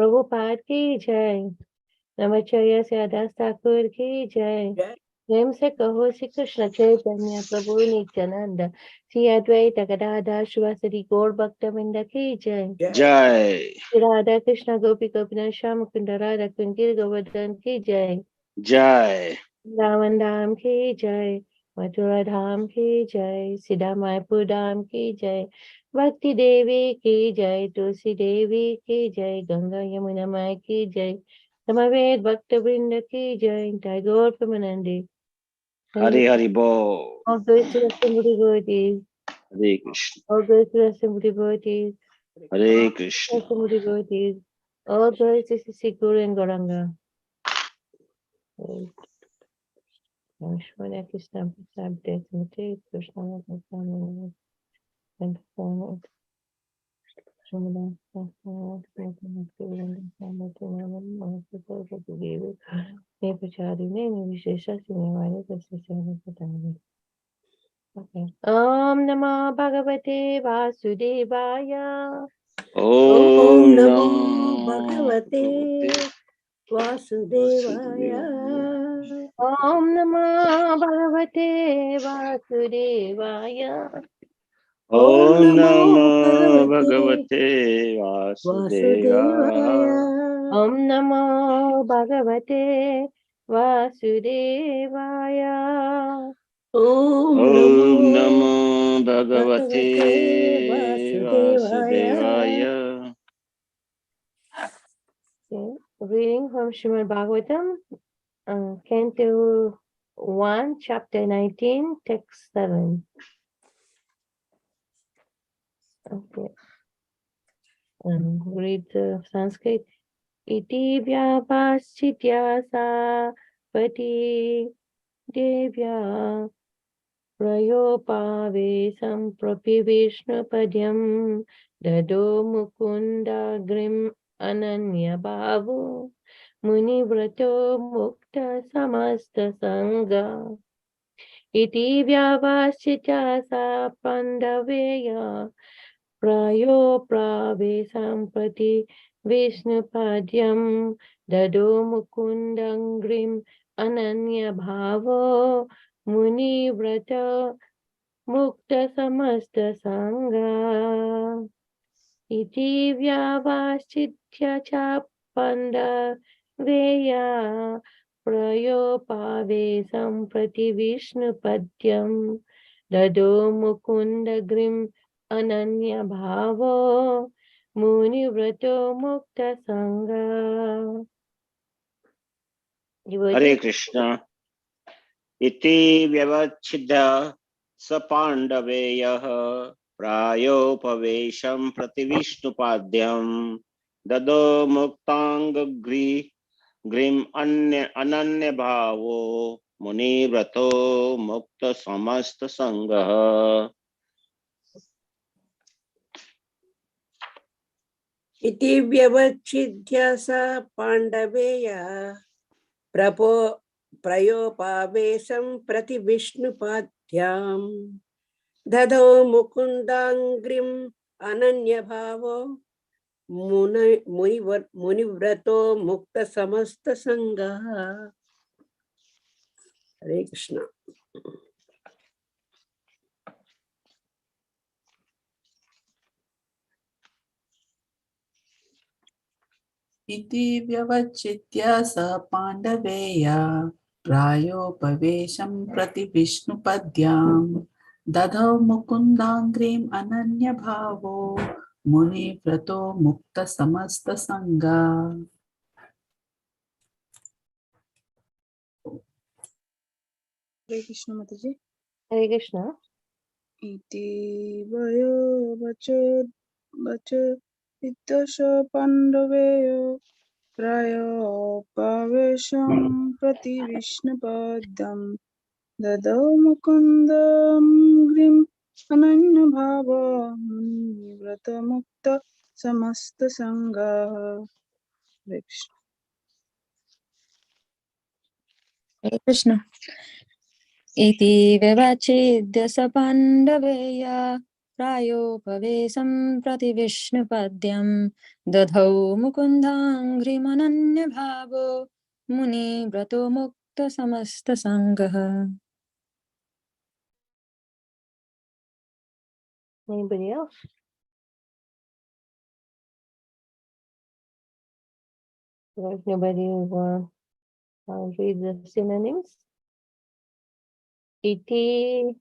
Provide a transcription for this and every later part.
प्रभुपाद की जय। नमचर्य से अदास ठाकुर की जय। प्रेम से कहो श्री कृष्ण चैतन्य प्रभु नित्यानंद, श्री अद्वैत गदाधर शिवासरि गौर भक्तवृंद की जय। जय। श्री राधा कृष्ण गोपी गोपीनाथ श्याम मुकुंद राधा कुंज गोवर्धन की जय। जय। वृंदावन धाम की जय। मथुरा धाम की जय। सीधा मायपुर धाम की जय। भक्ति देवी की जय। तुलसी देवी की जय। गंगा यमुना माई की जय। समवेत भक्त वृंद की जय। टैगोर प्रेमानंदी। हरि हरि बोल। All glories to the assembly devotees. Hare Krishna. All glories to the assembly devotees. Hare Krishna. Assembly devotees. All glories to Sri Guru and Gauranga. Namaskar Krishna Prasad Desmati Krishna Prasad and Forward. Shrimad Prasad ने प्रचारी ने विशेषा सिनेवाले प्रसिद्ध Okay. Om Namo Bhagavate Vasudevaya. Om Namo Namo Bhagavate Vasudevaya. Om Namo Bhagavate Vasudevaya. Om Namo Namo Bhagavate Bhagavate Vasudevaya. Vasudevaya. Om Namo Bhagavate Vasudevaya. Om Om Namo Namo Bhagavate Bhagavate Vasudevaya. Vasudevaya. Okay. Reading from Srimad Bhagavatam, Canto 1, Chapter 19, Text 7. Okay. Read the Sanskrit. Iti vyavaschitya sa pati devya prayopave samprapi vishnupadyam dado mukunda grim ananya bhavu munivrato mukta samasta sangha. Iti vyavaschitya sa pandaveya prayo pravesam prati Vishnupadyam dado mukundangrim ananya bhavo muni vrata mukta samasta sangha. Iti vyavaschitya cha panda veya prayopavesam prati Vishnupadyam dado mukundagrim ananya bhavo muni vrato mukta sangha. Hare Krishna. Iti vyavachidya sapandaveyah प्रायोपवेशं प्रतिविष्णुपाद्यं ददो मुक्तांगग्रीम अनन्य भावो मुनिव्रतो मुक्त समस्त संगः. इति व्यवच्छिद्य सा पाण्डवेया प्रयोपावेशं प्रति विष्णुपाद्यां ददौ मुकुन्दाङ्घ्रिम् अनन्यभावो मुनिव्रतो मुक्त समस्त संगः. हरे कृष्ण. इति व्यवच्छिद्य स पाण्डवेया प्रायोपवेशं प्रति विष्णुपद्यां दधौ मुकुन्दाङ्घ्रिम् अनन्यभावो मुनिव्रतो मुक्त समस्त संगा. हरे कृष्ण माताजी. Hare Krishna. इति वयो वचो इत्यश पाण्डवेयो प्रायोपवेशं प्रति विष्णुपदं ददौ मुकुन्दं अनन्यभावो मुनिव्रतमुक्त समस्तसङ्गः. हरे कृष्ण. हरे कृष्ण. इति व्यवच्छिद्य स पाण्डवेया प्रायोपवेशं प्रतिविष्णुपद्यं दधौ मुकुन्दाङ्घ्रिमनन्यभावो मुनिव्रतो मुक्तसमस्तसङ्गः. Anybody else? If nobody will read the synonyms. Iti,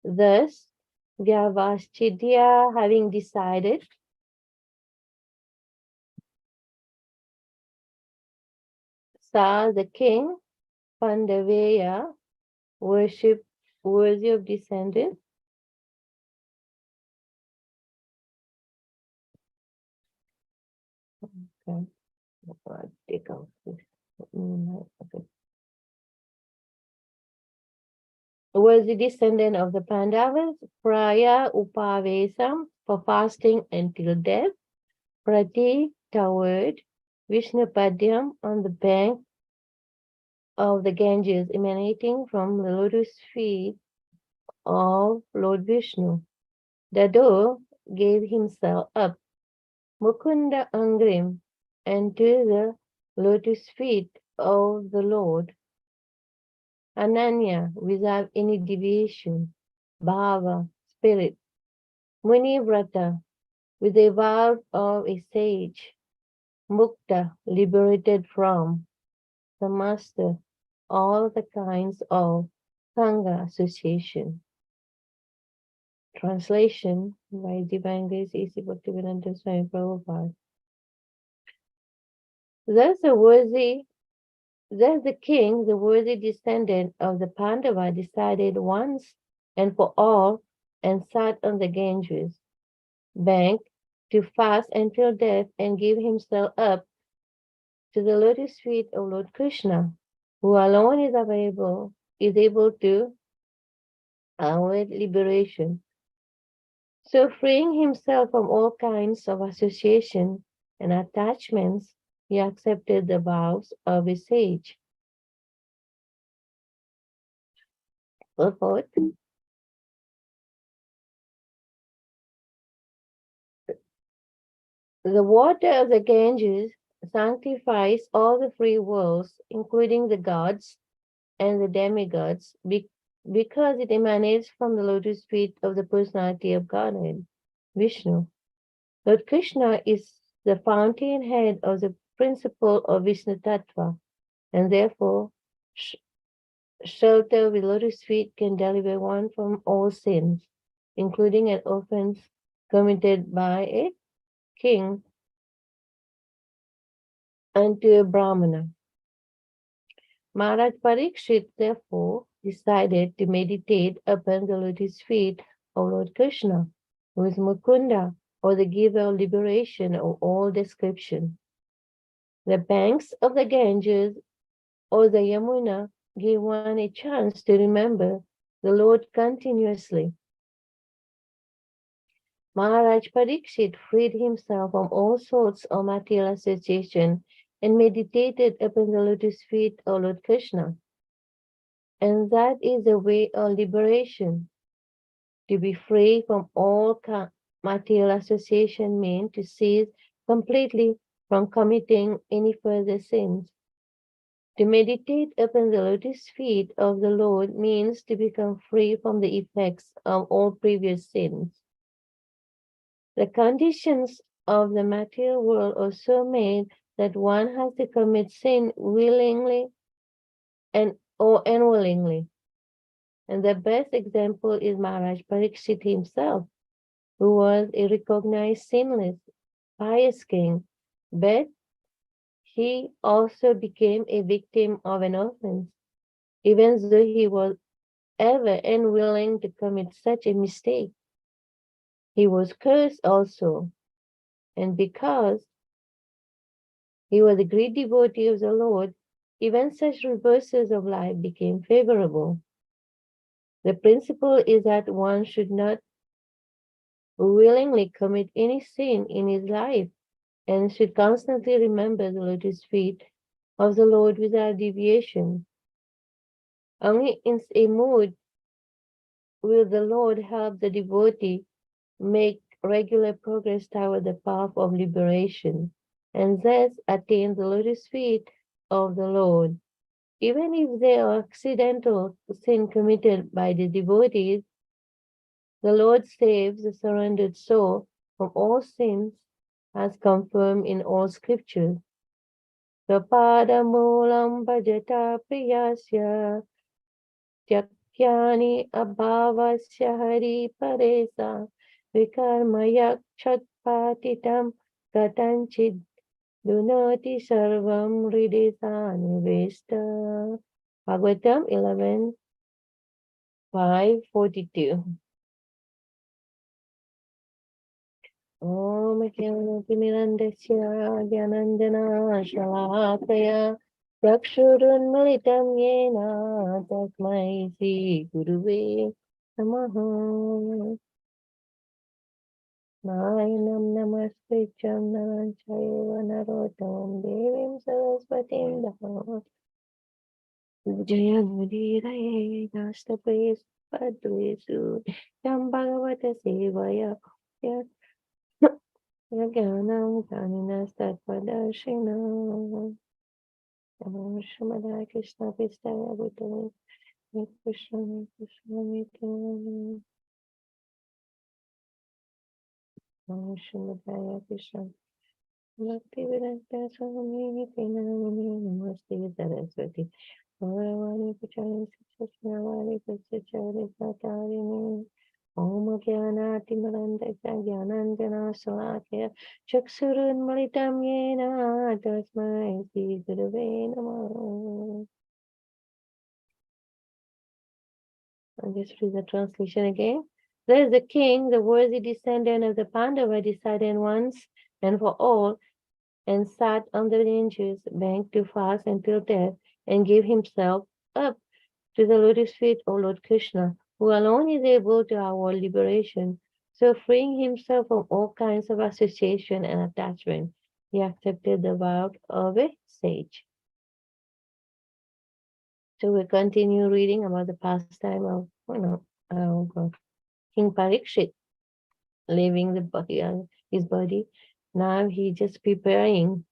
thus, Vyavaschidya, having decided. Sa, the king. Pandaveya, worship worthy of descendant. Okay. I'll take out this. Okay. Was the descendant of the Pandavas, Praya Upavesam, for fasting until death, Prati, toward, Vishnupadyam, on the bank of the Ganges, emanating from the lotus feet of Lord Vishnu. Dado gave himself up, Mukunda Angrim, and to the lotus feet of the Lord. Ananya, without any deviation. Bhava, spirit. Muni Vrata, with a vow of a sage. Mukta, liberated from. Samasta, all the kinds of Sangha association. Translation by Divine Grace A.C. Bhaktivedanta Swami Prabhupada. Thus the king, the worthy descendant of the Pandava, decided once and for all and sat on the Ganges bank to fast until death and give himself up to the lotus feet of Lord Krishna, who alone is able to await liberation. So freeing himself from all kinds of association and attachments, he accepted the vows of a sage. Purport. The water of the Ganges sanctifies all the free worlds, including the gods and the demigods, because it emanates from the lotus feet of the personality of Godhead, Vishnu. Lord Krishna is the fountainhead of the principle of Vishnu Tattva, and therefore shelter with lotus feet can deliver one from all sins, including an offense committed by a king unto a Brahmana. Maharaj Parikshit therefore decided to meditate upon the lotus feet of Lord Krishna, who is Mukunda, or the giver of liberation of all description. The banks of the Ganges or the Yamuna give one a chance to remember the Lord continuously. Maharaj Parikshit freed himself from all sorts of material association and meditated upon the lotus feet of Lord Krishna. And that is the way of liberation. To be free from all material association means to cease completely from committing any further sins. To meditate upon the lotus feet of the Lord means to become free from the effects of all previous sins. The conditions of the material world are so made that one has to commit sin willingly or unwillingly. And the best example is Maharaj Parikshit himself, who was a recognized sinless, pious king, but he also became a victim of an offense, even though he was ever unwilling to commit such a mistake. He was cursed also, and because he was a great devotee of the Lord, even such reverses of life became favorable. The principle is that one should not willingly commit any sin in his life and should constantly remember the lotus feet of the Lord without deviation. Only in a mood will the Lord help the devotee make regular progress toward the path of liberation, and thus attain the lotus feet of the Lord. Even if they are accidental sin committed by the devotees, the Lord saves the surrendered soul from all sins, as confirmed in all scriptures. Prapadamulam bhajata priyasya tyakyani abhavasya hari paresa vikarmayak chatpatitam katanchid dunati sarvam hridesani vesta. Bhagavatam 11:542. Om Jnanatimirandasya Jnanandana Shalakaya Chakshurunmilitam Yena Tasmai Shri Guruve Namaha. Nayanam Namaskrityam Naranchayeva Narottam Devim Saraswatim Dhamma Jaya Mudiraye Nastapes Padvesu Tam Bhagavata Sevaya Jnanam Kaninastadpadashinam Shrimad Krishna Pistaya Bhutale Krishna Krishna Nityanam Shrimad Krishna Bhakti Vedanta Swami Nityanam Namaste Saraswati Gauravani Pachari Sasnavari Pasachari Satarini Om Jnanatimirandasya Jnanandana Salakaya Chakshurunmilitam Yena Tasmai Shri Gurave Namaha. I'll just read the translation again. Thus the king, the worthy descendant of the Pandava, decided once and for all, and sat on the dangerous bank to fast until death, and gave himself up to the lotus feet of Lord Krishna, who alone is able to our liberation. So freeing himself from all kinds of association and attachment, he accepted the vow of a sage. So we continue reading about the pastime of King Parikshit, leaving the body, his body. Now he just preparing,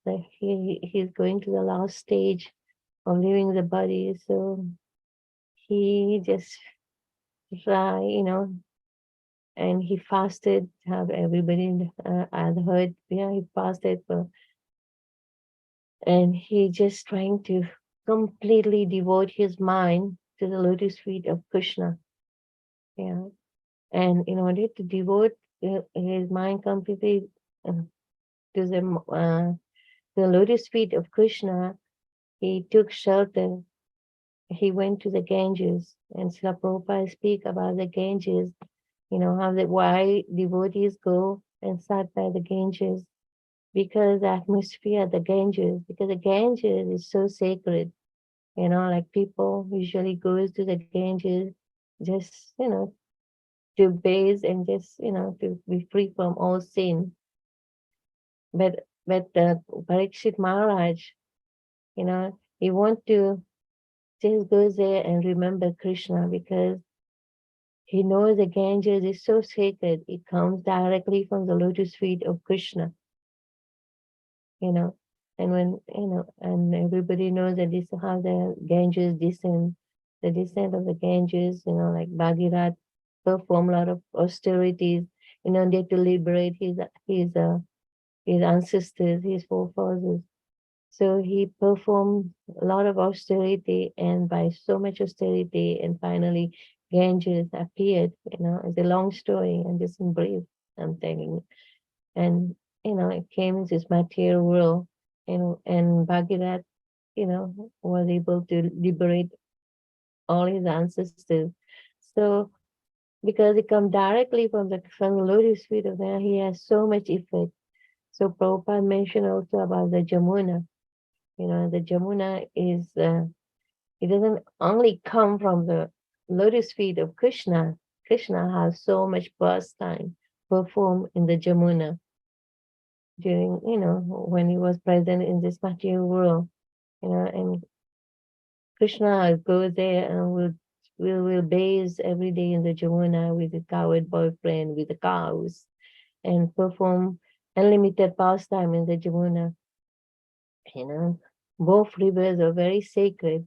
like he's going to the last stage of leaving the body. So he just try, and he fasted. Have everybody had heard? Yeah, he fasted, and he just trying to completely devote his mind to the lotus feet of Krishna. Yeah, and in order to devote his mind completely to the lotus feet of Krishna, he took shelter. He went to the Ganges, and Srila Prabhupada speak about the Ganges. How why devotees go and sit by the Ganges, because the atmosphere at the Ganges, because the Ganges is so sacred. Like people usually goes to the Ganges just, to bathe and just, to be free from all sin. But Parikshit Maharaj, he want to just go there and remember Krishna, because he knows the Ganges is so sacred. It comes directly from the lotus feet of Krishna. And when, and everybody knows that this is how the Ganges descend, the descent of the Ganges, like Bhagirath performed a lot of austerities in order to liberate his ancestors, his forefathers. So he performed a lot of austerity, and by so much austerity, and finally Ganges appeared. It's a long story, and just in brief, I'm telling you. And it came in this material world, and Bhagirath, was able to liberate all his ancestors. So because it comes directly from the lotus feet of them, he has so much effect. So Prabhupada mentioned also about the Jamuna. The Jamuna is, it doesn't only come from the lotus feet of Krishna. Krishna has so much pastime performed in the Jamuna during, when he was present in this material world, and Krishna goes there and will will bathe every day in the Jamuna with a coward boyfriend, with the cows, and perform unlimited pastime in the Jamuna. Both rivers are very sacred.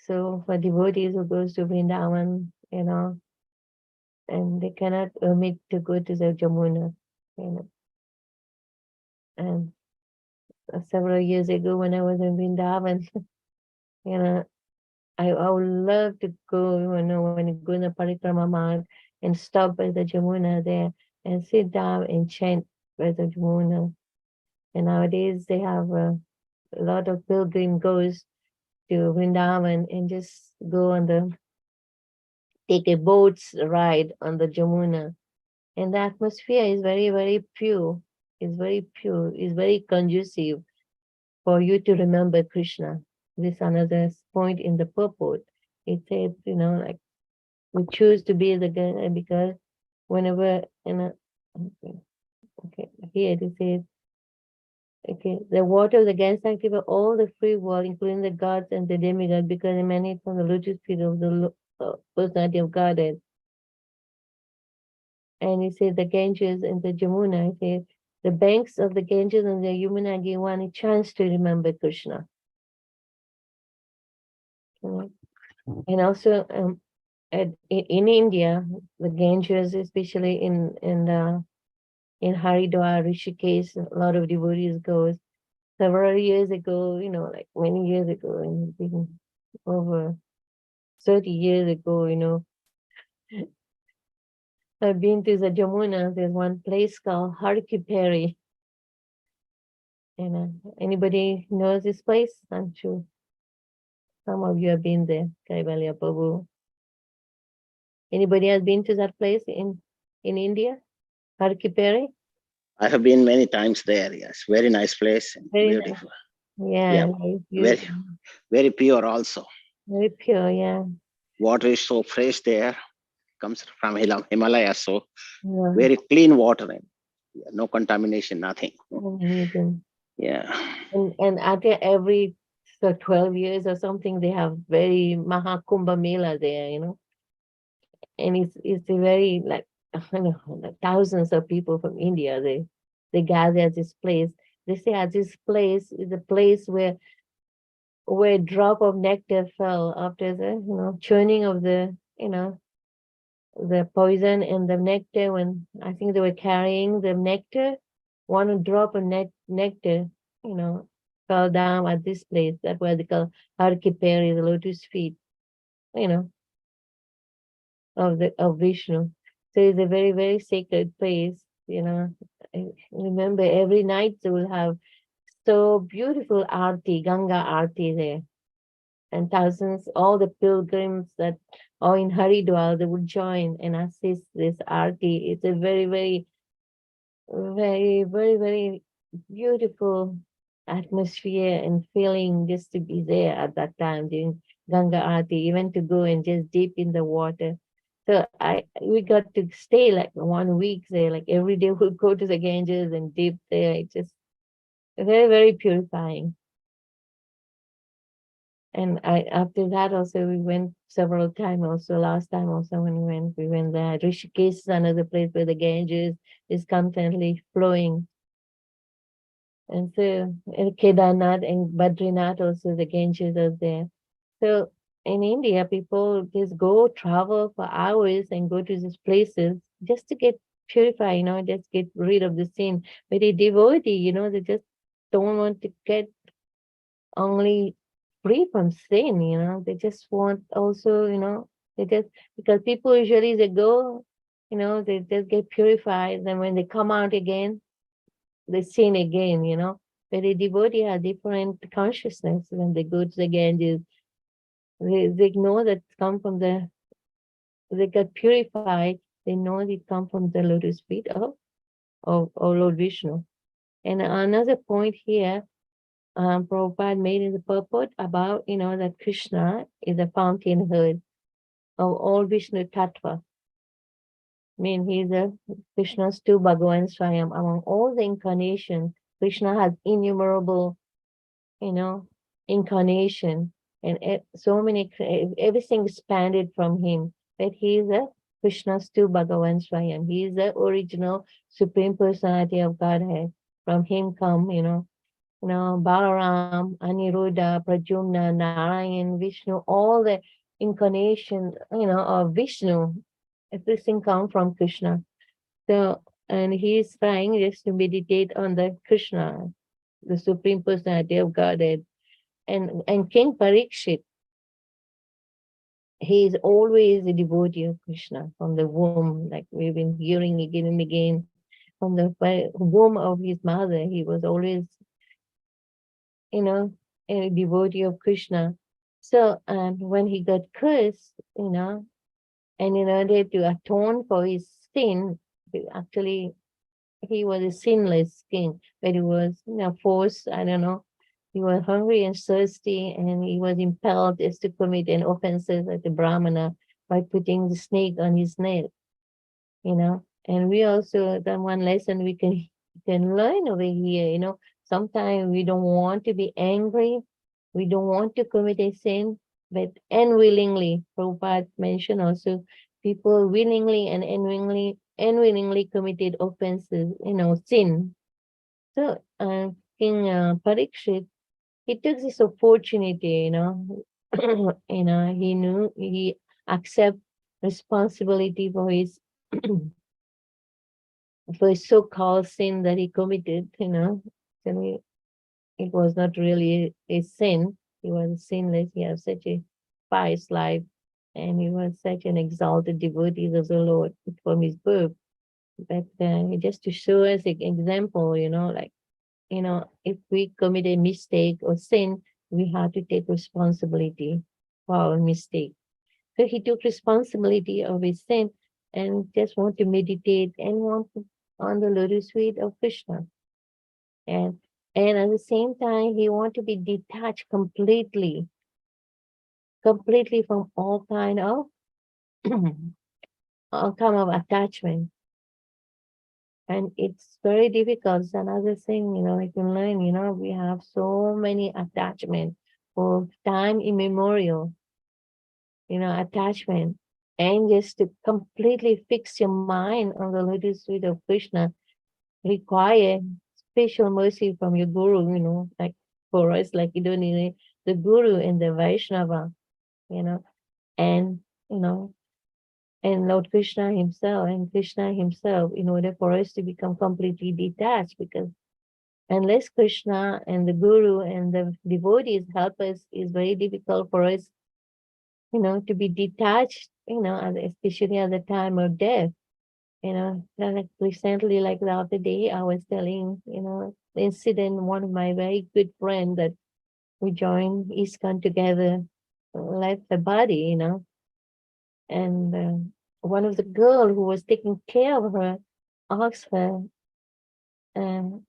So for devotees who goes to Vrindavan, and they cannot omit to go to the Jamuna, And several years ago when I was in Vrindavan, I would love to go, when you go in the Parikrama Marg and stop by the Jamuna there and sit down and chant by the Jamuna. And nowadays they have a lot of pilgrim goes to Vrindavan and just go take a boat's ride on the Jamuna. And the atmosphere is very, very pure. It's very pure. It's very conducive for you to remember Krishna. This another point in the purport. It said, like we choose to be the guy because whenever, okay, here it says, okay, the water of the Gan sanctify all the free world, including the gods and the demigods, because they emanate from the lotus feet of the personality of Godhead. And he said the Ganges and the Jamuna, he said the banks of the Ganges and the Yamuna give one a chance to remember Krishna. And also in India, the Ganges, especially in Haridwar, Rishikesh, a lot of devotees goes. Several years ago, like many years ago, and been over 30 years ago, I've been to the Jamuna. There's one place called Harkiperi. Anybody knows this place? I'm sure some of you have been there. Kaivalya Prabhu. Anybody has been to that place in India? Harkiperi? I have been many times there. Yes, very nice place. Very Beautiful. nice. Yeah, very, very pure also. Very pure, yeah. Water is so fresh there. Comes from Himalaya, so Yeah. very clean water and no contamination, nothing. Yeah. And after every 12 years or something, they have very Mahakumbha Mela there, and it's a very like thousands of people from India. They gather at this place. They say at this place is a place where a drop of nectar fell after the churning of the the poison and the nectar. When I think they were carrying the nectar, one drop of nectar, fell down at this place. That's why they call Harkiperi, the lotus feet, of Vishnu. So it's a very, very sacred place. I remember every night they will have so beautiful arti, Ganga arti there. And thousands, all the pilgrims that are in Haridwar, they would join and assist this arti. It's a very, very, very, very, very beautiful atmosphere and feeling just to be there at that time during Ganga Aarti, even to go and just dip in the water. So we got to stay like 1 week there, like every day we'll go to the Ganges and dip there. It's just very, very purifying. And after that also we went several times also. Last time also when we went there. Rishikesh is another place where the Ganges is constantly flowing. And so Kedarnath and Badrinath also the Ganges are there. So in India, people just go travel for hours and go to these places just to get purified, just get rid of the sin. But a devotee, they just don't want to get only free from sin, they just want also, they just, because people usually they go, they just get purified. Then when they come out again, they sin again. But a devotee has different consciousness when they go to the Ganges. They know that come from they get purified. They know it come from the lotus feet of Lord Vishnu. And another point here, Prabhupada made in the purport about, that Krishna is a fountainhead of all Vishnu Tattva. I mean, he's Krishna's two Bhagavan Swayam. Among all the incarnations, Krishna has innumerable, incarnation. and so many, everything expanded from him. But he is a Krishna's to Bhagavan Swayam. He is the original Supreme Personality of Godhead. From him come, Balaram, Aniruddha, Pradyumna, Narayan, Vishnu, all the incarnation, of Vishnu, everything come from Krishna. So, and he is trying just to meditate on the Krishna, the Supreme Personality of Godhead. And King Parikshit, he is always a devotee of Krishna from the womb, like we've been hearing again and again. From the womb of his mother, he was always, a devotee of Krishna. So when he got cursed, and in order to atone for his sin, actually he was a sinless king, but he was, forced, I don't know, he was hungry and thirsty, and he was impelled as to commit an offenses at the Brahmana by putting the snake on his nail, And we also, done one lesson we can learn over here, sometimes we don't want to be angry, we don't want to commit a sin, but unwillingly, Prabhupada mentioned also, people willingly and unwillingly committed offenses, sin. So King Parikshit, he took this opportunity, he knew he accept responsibility for his for his so-called sin that he committed, So it was not really a sin. He was sinless. He had such a pious life, and he was such an exalted devotee of the Lord from his birth. But just to show us an example, if we commit a mistake or sin, we have to take responsibility for our mistake. So he took responsibility of his sin and just want to meditate and want to on the lotus feet of Krishna. And at the same time, he want to be detached completely from all kind of all kind of attachment. And it's very difficult. It's another thing, we can learn, we have so many attachments for time immemorial, attachment. And just to completely fix your mind on the lotus feet of Krishna require special mercy from your guru, like for us, like you don't need the guru and the Vaishnava, and you know, and Lord Krishna himself in order for us to become completely detached, because unless Krishna and the guru and the devotees help us, it's very difficult for us, to be detached, especially at the time of death. Like recently, like the other day, I was telling, the incident, one of my very good friend that we joined ISKCON together, left the body, and one of the girl who was taking care of her asked her,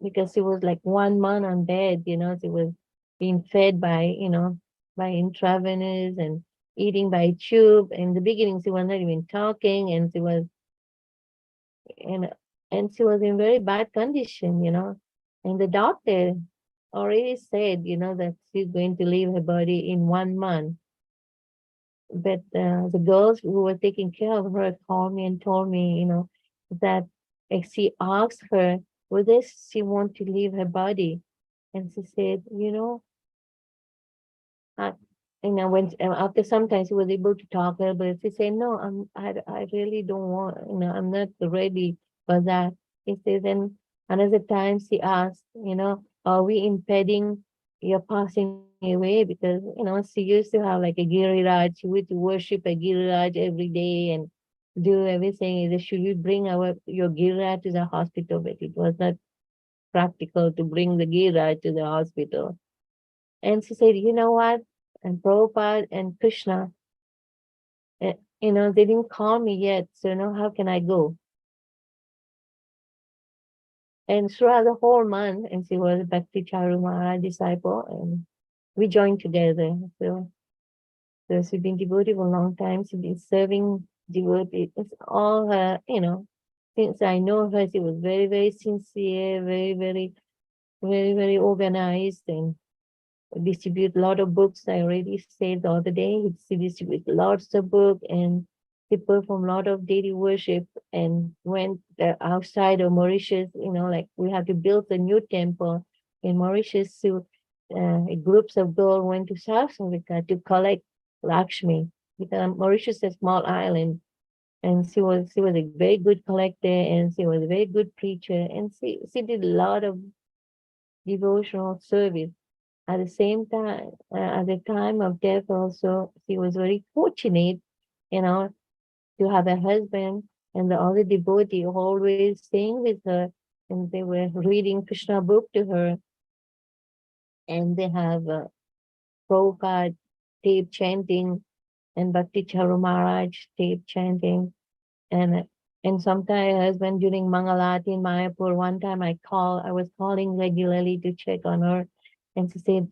because she was like 1 month on bed, she was being fed by intravenous and eating by tube. In the beginning, she was not even talking, and she was and she was in very bad condition, and the doctor already said, that she's going to leave her body in 1 month. But the girls who were taking care of her called me and told me, that she asked her whether she want to leave her body, and she said, I, when after sometimes she was able to talk a little bit, she said, no, I really don't want, I'm not ready for that. He said, then another time she asked, are we impeding your passing away? Because, she used to have like a giriraj, she would worship a giriraj every day and do everything. Should we bring your giriraj to the hospital? But it was not practical to bring the giriraj to the hospital. And she said, you know what? And Prabhupada and Krishna, they didn't call me yet. So, how can I go? And throughout the whole month, and she was a Bhakti Charu Maharaj disciple, and we joined together. So she's been devotee for a long time. She's been serving devotees. It's all her, since I know her, she was very, very sincere, very, very, very, very organized, and distribute a lot of books. I already said the other day, he distribute lots of books, and he performed a lot of daily worship, and went outside of Mauritius, like we have to build a new temple in Mauritius. So groups of girls went to South Africa to collect Lakshmi, because Mauritius is a small island, and she was a very good collector, and she was a very good preacher, and she did a lot of devotional service. At the same time, at the time of death also, she was very fortunate, you know, to have a husband and the other devotee always staying with her, and they were reading Krishna book to her, and they have Prabhupada tape chanting and Bhakti Charu Maharaj tape chanting, and sometimes husband during Mangalati in Mayapur. One time I was calling regularly to check on her, and she said,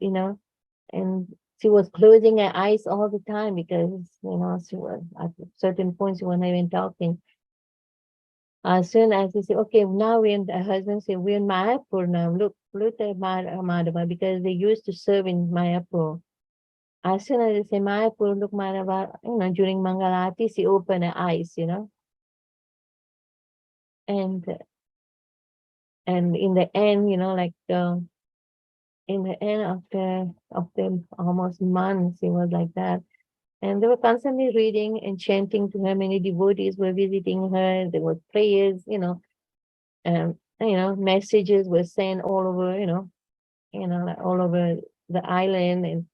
and she was closing her eyes all the time, because she was at certain points she wasn't even talking. As soon as he said, okay, now we're in, the husband said, we're in Mayapur now. Look at Madhava, because they used to serve in Mayapur. As soon as they say Mayapur, look Madhava, during Mangalati, she opened her eyes, and in the end, in the end of the almost months, it was like that. And they were constantly reading and chanting to her. Many devotees were visiting her. There were prayers, and messages were sent all over, like all over the island and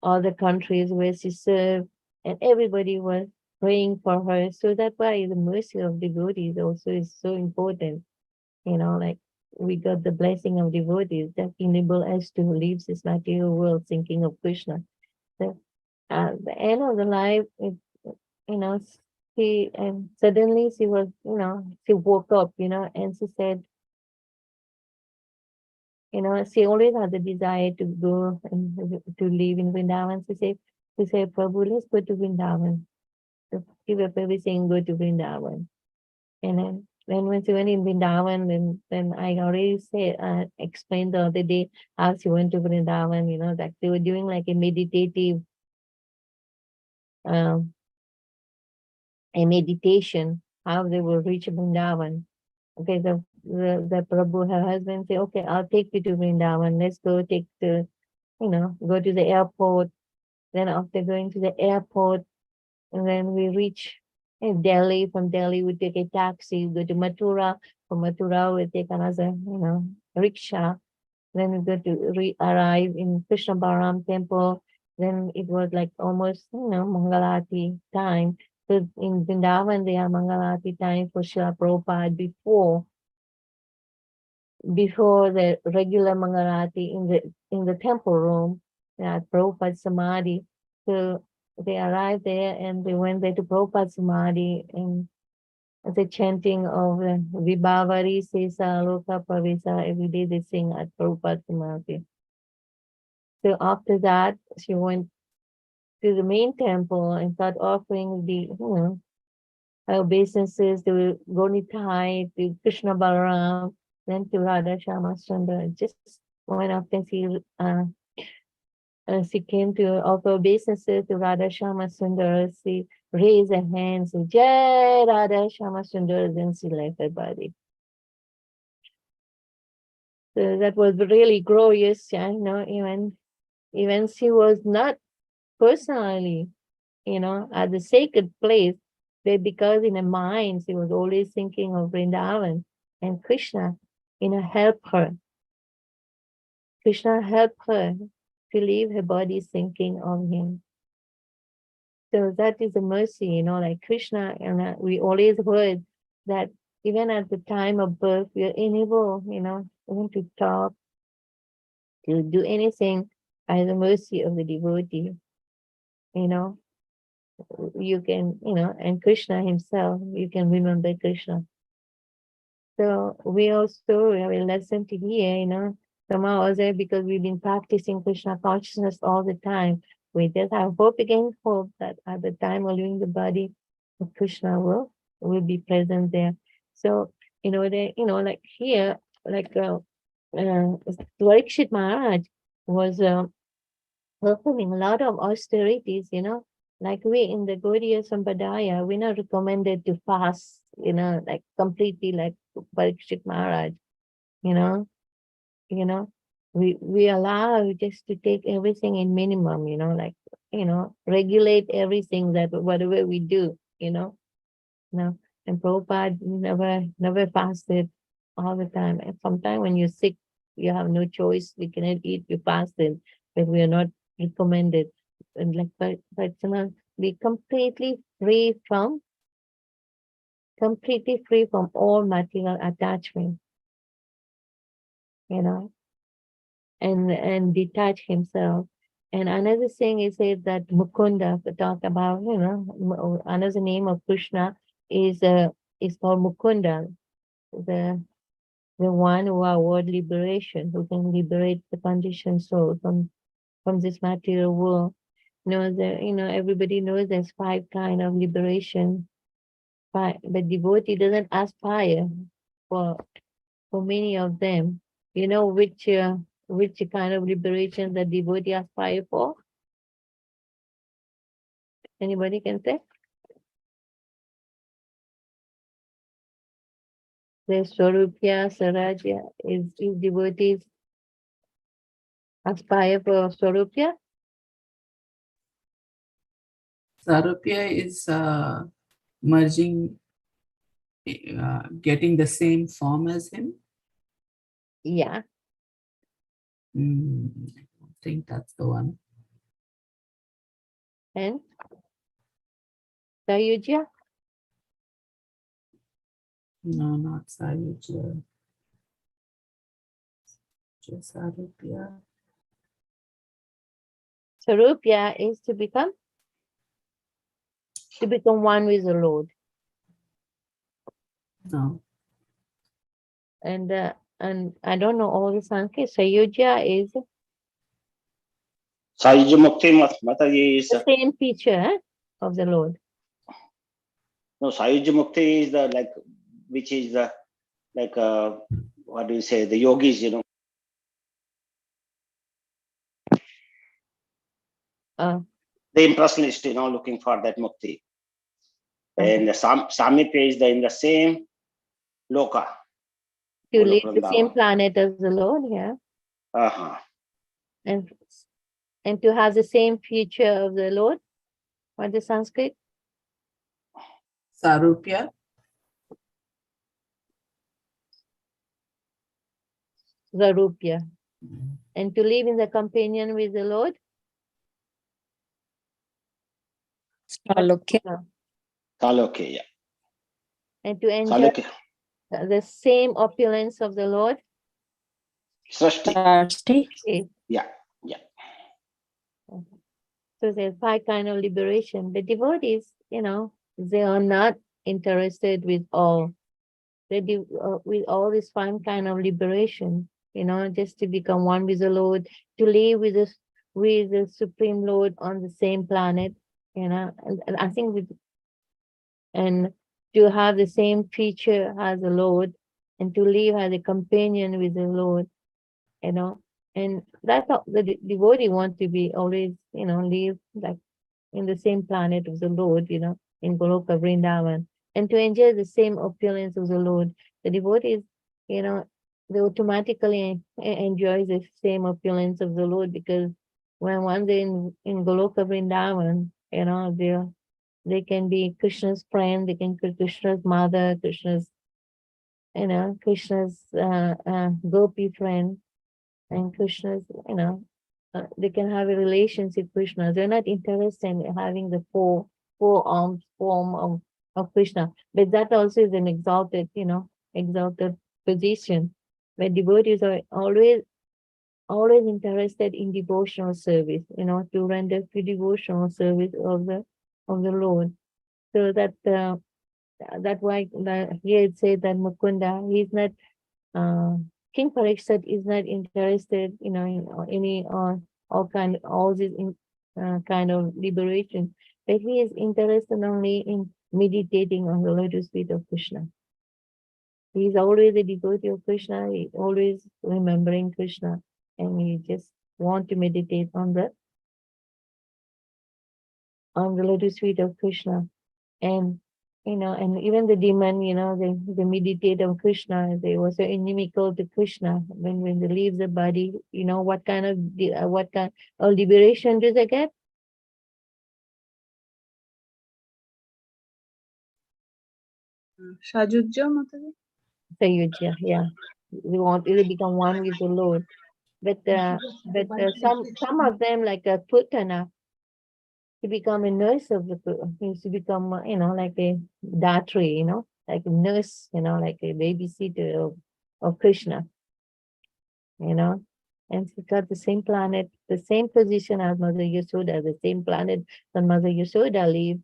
all the countries where she served, and everybody was praying for her. So that's why the mercy of devotees also is so important. Like we got the blessing of devotees that enable us to leave this material world thinking of Krishna. So at the end of the life, you know, she and suddenly she was, she woke up, and she said, she always had the desire to go and to live in Vrindavan. She said, Prabhu, let's go to Vrindavan. So she was saying, go to Vrindavan. And then when she went in Vrindavan, then I already said, explained the other day how she went to Vrindavan, that they were doing like um, a meditation, how they will reach Vrindavan. Okay, the Prabhu, her husband, say, okay, I'll take you to Vrindavan. Let's go go to the airport. Then after going to the airport, and then we reach Delhi. From Delhi, we take a taxi, go to Mathura. From Mathura, we take another, rickshaw. Then we go to arrive in Krishna Balaram temple. Then it was like almost, Mangalati time. So in Vrindavan, they have Mangalati time for Srila Prabhupada before the regular Mangalati in the temple room at Prabhupada Samadhi. So they arrived there and they went there to Prabhupada Samadhi, and the chanting of Vibhavari Sesa Loka Pavisa, every day they sing at Prabhupada Samadhi. So after that, she went to the main temple and started offering the, obeisances to Gonitai, to Krishna Balaram, then to Radha Shyamachandra. Just when after she came to offer obeisances to Radha Shyamachandra, she raised her hands, Jai Radha Shyamachandra, then she left her body. So that was really glorious, even she was not personally, at the sacred place, but because in her mind, she was always thinking of Vrindavan and Krishna, help her. Krishna helped her to leave her body thinking of him. So that is a mercy, like Krishna, and we always heard that even at the time of birth, we are unable, even to talk, to do anything by the mercy of the devotee, you can, and Krishna himself, you can remember Krishna. So we also have a lesson to hear, somehow also because we've been practicing Krishna consciousness all the time. We just have hope against hope that at the time of leaving the body, Krishna will be present there. So, like here, like Parikshit Maharaj was performing a lot of austerities, like we in the Gaudiya Sampradaya, we're not recommended to fast, like completely like Parikshit Maharaj, you know, you know, we allow just to take everything in minimum, like, regulate everything that whatever we do, and Prabhupada never fasted all the time. And sometimes when you're sick, you have no choice. You cannot eat, you fasted, but we are not recommended. And like, but be completely free from all material attachment, you know, and detach himself. And another thing is said that Mukunda, to talk about, another name of Krishna is called Mukunda, the one who award liberation, who can liberate the conditioned soul from this material world. Everybody knows there's 5 kind of liberation, but devotee doesn't aspire for many of them. You know which kind of liberation the devotee aspire for? Anybody can say? There's Swarupya, Sarajya. Is devotees aspire for Swarupya? Sarupya is merging, getting the same form as him. Yeah. I think that's the one. And Sayujya? No, not Sayujya. Just Sarupya. Swarupya is to become one with the Lord. No. And I don't know all the Sankhya. Sayujya is Sayuja Mukti Mataji is the same feature of the Lord. no Sayuja Mukti is the which is the what do you say, the yogis, the impersonalist, looking for that mukti. And the Samipya is in the same loka. To live the same planet as the Lord, yeah. Uh-huh. And to have the same future of the Lord. What is Sanskrit? Sarupya. Zarupya. And to live in the companion with the Lord? Salokya. Salokya, yeah. And to enjoy Salokya. the same opulence of the Lord? Srishti. Yeah. So there's 5 kind of liberation. The devotees, they are not interested with all. With all this 5 kind of liberation, just to become one with the Lord, to live with the Supreme Lord on the same planet, and I think and to have the same feature as the Lord, and to live as a companion with the Lord, and that's how the devotee want to be always, live like in the same planet of the Lord, in Goloka Vrindavan, and to enjoy the same opulence of the Lord. The devotees, they automatically enjoy the same opulence of the Lord, because when one day in Goloka Vrindavan, they can be Krishna's friend, they can be Krishna's mother, Krishna's gopi friend, and Krishna's, they can have a relationship with Krishna. They're not interested in having the four arms form of Krishna. But that also is an exalted position, where devotees are always interested in devotional service, to render to devotional service of the Lord. So that why here it says that Mukunda, he's not King Parikshit is not interested, in any all this kind of liberation, but he is interested only in meditating on the lotus feet of Krishna. He is always a devotee of Krishna. He always remembering Krishna, and he just want to meditate on the on the lotus feet of Krishna. And and even the demon, they meditate on Krishna. They also inimical to Krishna. When they leave the body, what kind of liberation do they get? Shajujja Mataji. Sayujya, yeah. They become one with the Lord. But some of them, like a Putana, to become a nurse of to become like a datri, like a nurse, like a babysitter of Krishna, and she got the same planet, the same position as Mother Yasoda, the same planet that Mother Yasoda lived,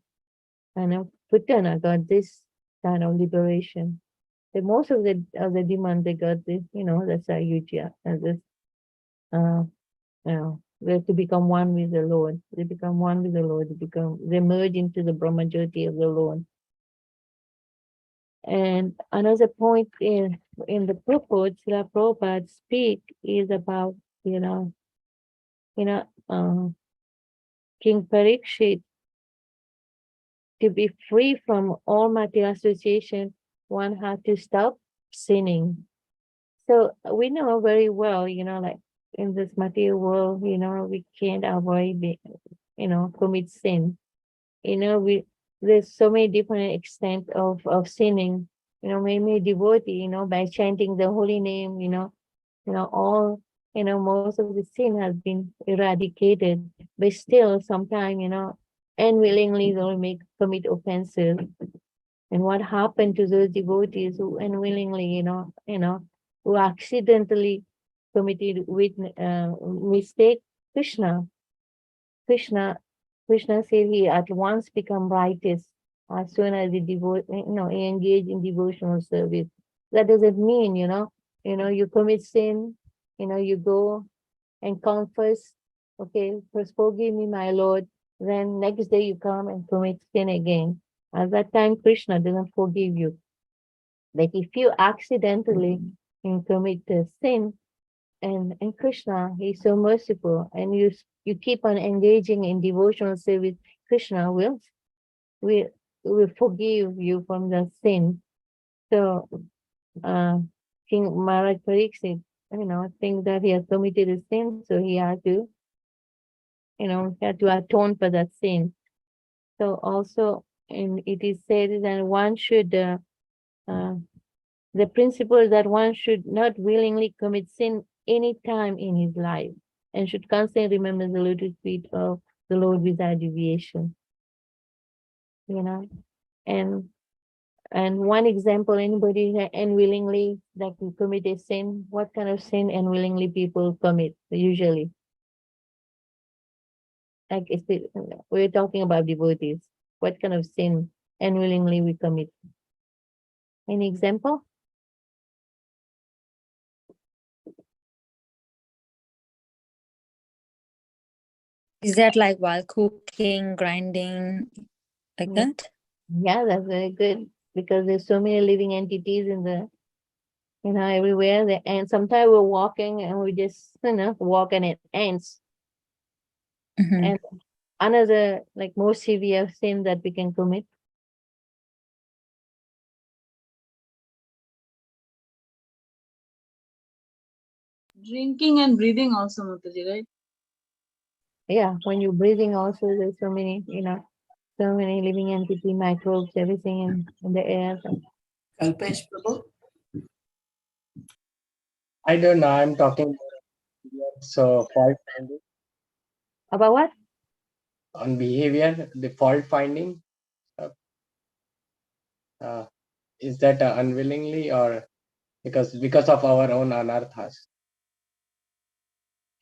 and Putana got this kind of liberation. The most of the demons, they got this, the Sayujya and this they have to become one with the Lord. They become one with the Lord. They merge into the Brahma Jyoti of the Lord. And another point in the purport, Srila Prabhupada speak is about, King Parikshit, to be free from all material association, one had to stop sinning. So we know very well, like in this material world, we can't avoid, commit sin. There's so many different extent of sinning. Many devotee, by chanting the holy name, all, most of the sin has been eradicated, but still sometimes, unwillingly they'll commit offenses. And what happened to those devotees who unwillingly, who accidentally committed with mistake? Krishna Krishna said he at once become righteous as soon as he he engage in devotional service. That doesn't mean, you commit sin, you go and confess, okay, first forgive me, my Lord. Then next day you come and commit sin again. At that time, Krishna doesn't forgive you. But if you accidentally commit a sin, and Krishna, he's so merciful, and you keep on engaging in devotional service, Krishna will forgive you from the sin. So King Maharaj Pariksit, think that he has committed a sin, so he had to atone for that sin. So also, and it is said that one should the principle is that one should not willingly commit sin any time in his life and should constantly remember the lotus feet of the Lord without deviation. And one example, anybody unwillingly that will commit a sin, what kind of sin unwillingly people commit usually? Like we're talking about devotees. What kind of sin unwillingly we commit? Any example? Is that like while cooking, grinding, like Yeah. that? Yeah, that's very good because there's so many living entities in the, everywhere. And sometimes we're walking and we just, walking at ants. Mhm. And another, like, more severe sin that we can commit. Drinking and breathing also, Mataji, right? Yeah, when you're breathing also, there's so many, so many living entity, microbes, everything in the air. Kalpesh Prabhu? I don't know. I'm talking so fault finding About what? on behavior, the fault finding. Is that unwillingly or because of our own anarthas?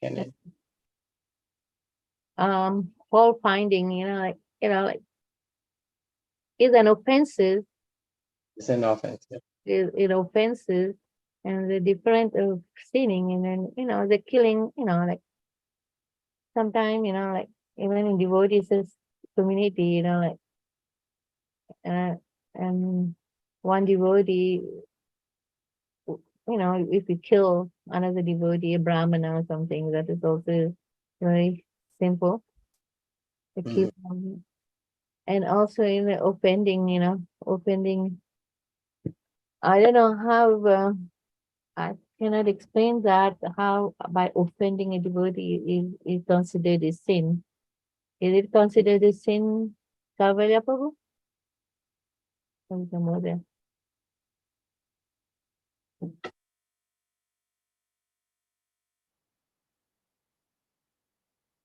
Can it? Fault finding, like is an offensive. It's an offense. It offenses, and the different of sinning, and then the killing, like sometimes, like even in devotees community, like and one devotee, if you kill another devotee, a brahmana or something, that is also very simple. To keep And also in the offending, offending. I don't know how, I cannot explain that, how by offending a devotee is considered a sin. Is it considered a sin, Kavalya Prabhu? Something more there.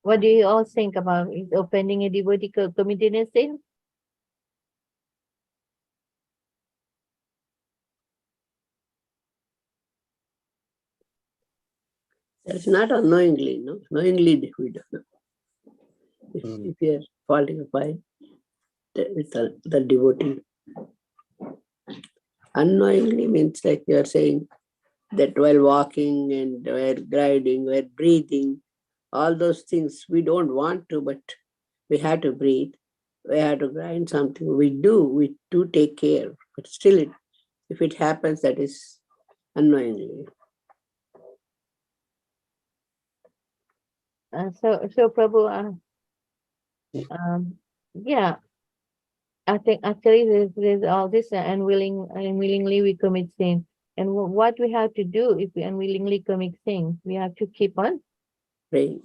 What do you all think about, is offending a devotee committing a sin? That's not unknowingly, no? Knowingly we do. If you are falling by the devotee. Unknowingly means like you are saying that while walking and while gliding, while breathing, all those things we don't want to, but we have to breathe. We have to grind something. We do take care, but still, if it happens, that is unknowingly. So Prabhu, yeah, I think actually there's all this unwillingly we commit sin. And what we have to do if we unwillingly commit sin, we have to keep on Praying.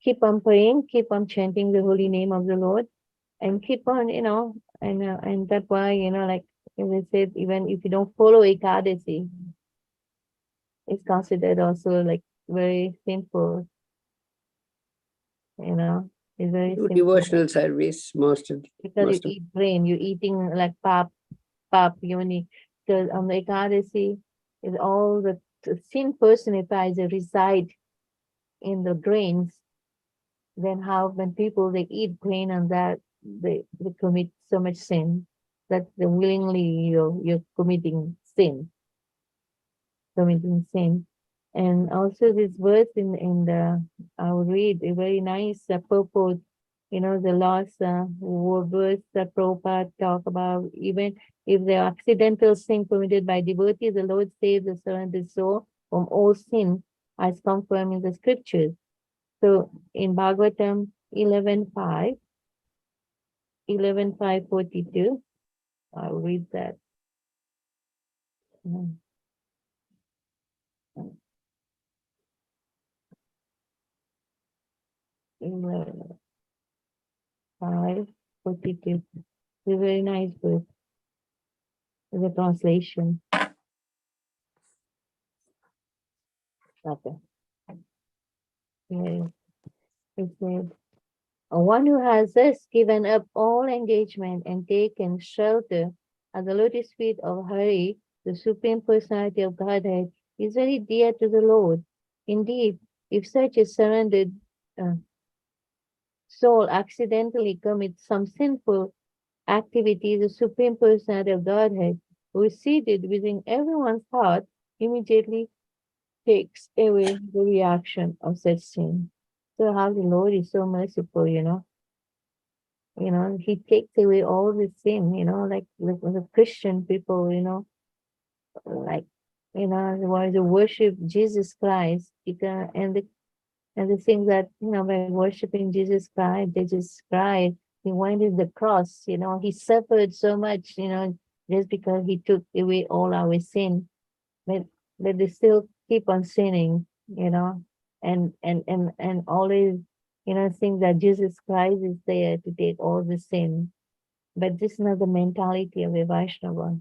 Keep on praying, keep on chanting the holy name of the Lord, and keep on, and that's why, like as I said, even if you don't follow Ekadasi, it's considered also like very sinful, it's very Do simple. devotional service Because you eat grain, you're eating like pap, yoni. Because on the Ekadasi, is all the sin personifies reside in the grains. Then how when people they eat grain and that they commit so much sin that they willingly you're committing sin. And also this verse in the I'll read a very nice purport, the last verse that Prabhupada talk about, even if the accidental sin committed by devotee, the Lord saves the surrendered soul from all sin as confirmed in the scriptures. So in Bhagavatam 11.5, 11.542, I'll read that. 11.542. It's a very nice verse. The translation. Okay. Yeah. It said, one who has thus given up all engagement and taken shelter at the lotus feet of Hari, the Supreme Personality of Godhead, is very dear to the Lord. Indeed, if such a surrendered soul accidentally commits some sinful activity, the Supreme Personality of Godhead, who is seated within everyone's heart, immediately takes away the reaction of such sin. So how the Lord is so merciful, he takes away all the sin, like the Christian people, like, they worship Jesus Christ, and the thing that, by worshiping Jesus Christ, they just cry. He wanted the cross, he suffered so much, just because he took away all our sin. But they still keep on sinning, and always, think that Jesus Christ is there to take all the sin. But this is not the mentality of a Vaishnava.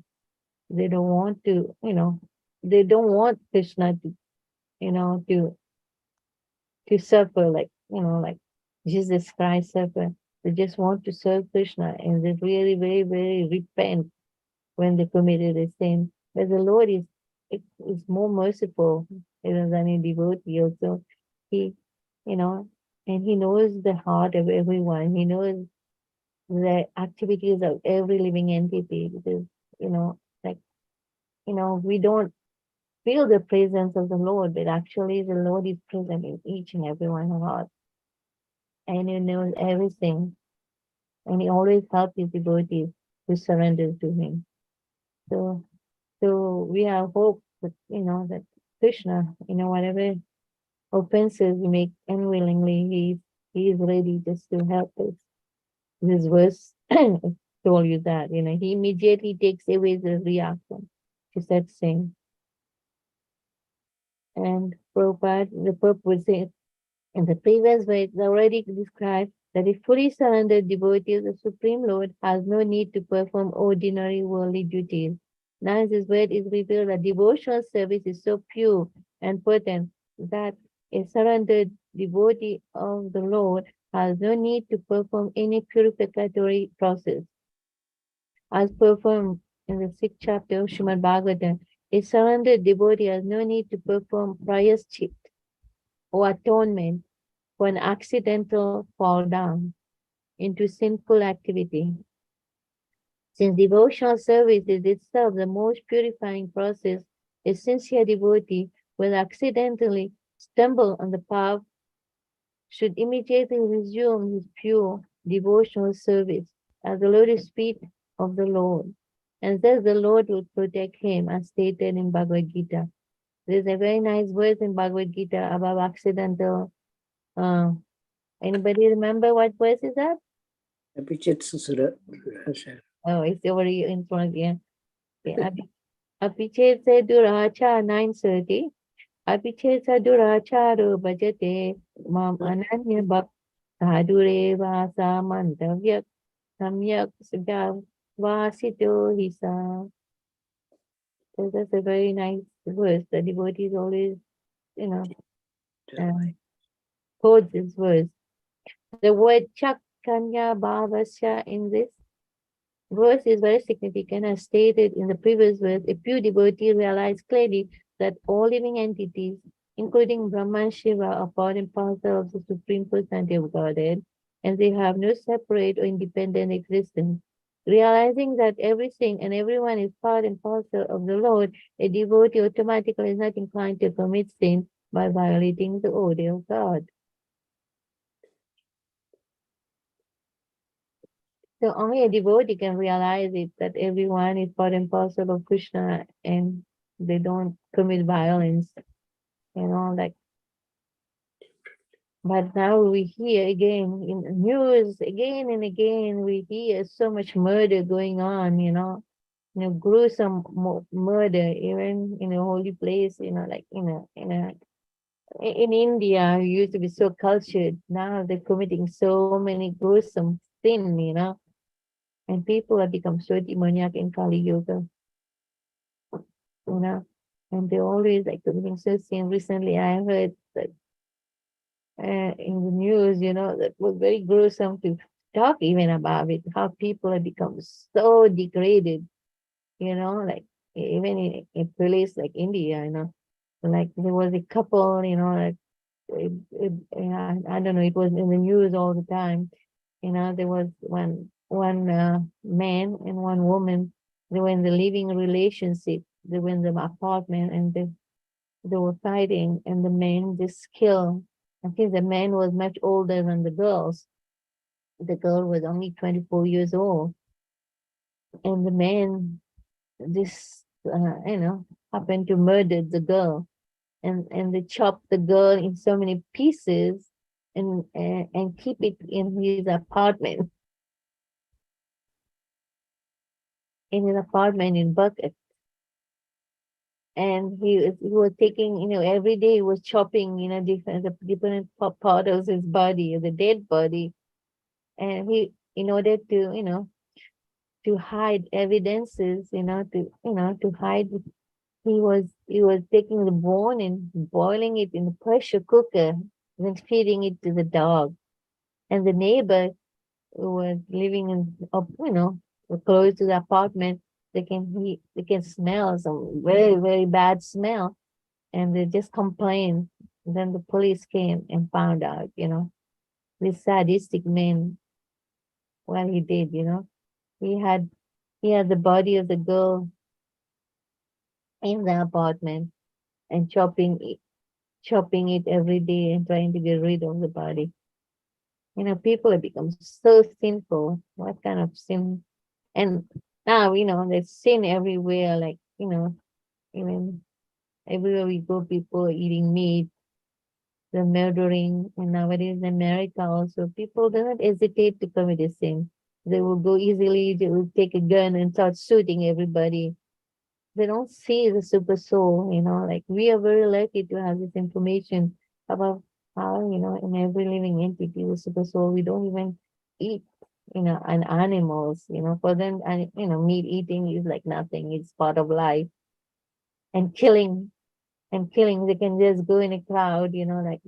They don't want to, they don't want Krishna to, to suffer like Jesus Christ suffered. They just want to serve Krishna, and they really very, very repent when they committed a sin. But the Lord is more merciful than a devotee also. He, and he knows the heart of everyone. He knows the activities of every living entity, because, like, we don't feel the presence of the Lord, but actually the Lord is present in each and every one's heart. And he knows everything. And he always helps his devotees to surrender to him. So we have hope that, that Krishna, whatever offenses we make unwillingly, he is ready just to help us. This verse told you that, he immediately takes away the reaction to such thing. And Prabhupada, the Pope would say, in the previous verse, already described that a fully surrendered devotee of the Supreme Lord has no need to perform ordinary worldly duties. Now, in this word is revealed that devotional service is so pure and potent that a surrendered devotee of the Lord has no need to perform any purificatory process. As performed in the sixth chapter of Srimad Bhagavatam, a surrendered devotee has no need to perform prayaschit or atonement for an accidental fall down into sinful activity. Since devotional service is itself the most purifying process, a sincere devotee will accidentally stumble on the path should immediately resume his pure devotional service at the lotus feet of the Lord. And thus the Lord will protect him, as stated in Bhagavad Gita. There's a very nice verse in Bhagavad Gita about accidental. Anybody remember what verse is that? Oh, it's already in front again. Apichet se duracha 930. Apichet se duracharo bhajate mam ananya bhak sadure vasa mantavyak samyak vasito hisa. So that's a very nice verse. The devotees always, quote this verse. The word chakanya bhavasya in this verse is very significant. As stated in the previous verse, a pure devotee realized clearly that all living entities, including Brahma and Shiva, are part and parcel of the Supreme Personality of Godhead, and they have no separate or independent existence. Realizing that everything and everyone is part and parcel of the Lord, a devotee automatically is not inclined to commit sin by violating the order of God. So only a devotee can realize it, that everyone is part and parcel of Krishna and they don't commit violence, like. But now we hear again in the news, again and again, we hear so much murder going on, gruesome murder, even in a holy place, like in India, who used to be so cultured, now they're committing so many gruesome sin, and people have become so demoniac in Kali Yuga, and they're always like committing so sin. Recently, I heard that in the news, that was very gruesome to talk even about it, how people have become so degraded, like even in a place like India, like there was a couple, like I don't know, it was in the news all the time. There was one man and one woman. They were in the living relationship. They were in the apartment and they were fighting, and the man just killed. I think the man was much older than the girls. The girl was only 24 years old, and the man just happened to murder the girl, and they chopped the girl in so many pieces and keep it in his apartment. In bucket. And he was taking, every day he was chopping, different part of his body, the dead body. And he, in order to, to hide evidences, to hide, he was taking the bone and boiling it in the pressure cooker, and then feeding it to the dog. And the neighbor who was living close to the apartment, they can smell some very, very bad smell, and they just complained. Then the police came and found out, this sadistic man, what he did, he had the body of the girl in the apartment and chopping it every day and trying to get rid of the body. People have become so sinful. What kind of sin? And now, there's sin everywhere, like, even everywhere we go, people are eating meat, the murdering, and nowadays in America also, people do not hesitate to commit a sin. They will go easily, they will take a gun and start shooting everybody. They don't see the super soul, like we are very lucky to have this information about how, in every living entity, the super soul, we don't even eat, and animals, for them, and, meat eating is like nothing. It's part of life. And killing, they can just go in a crowd, like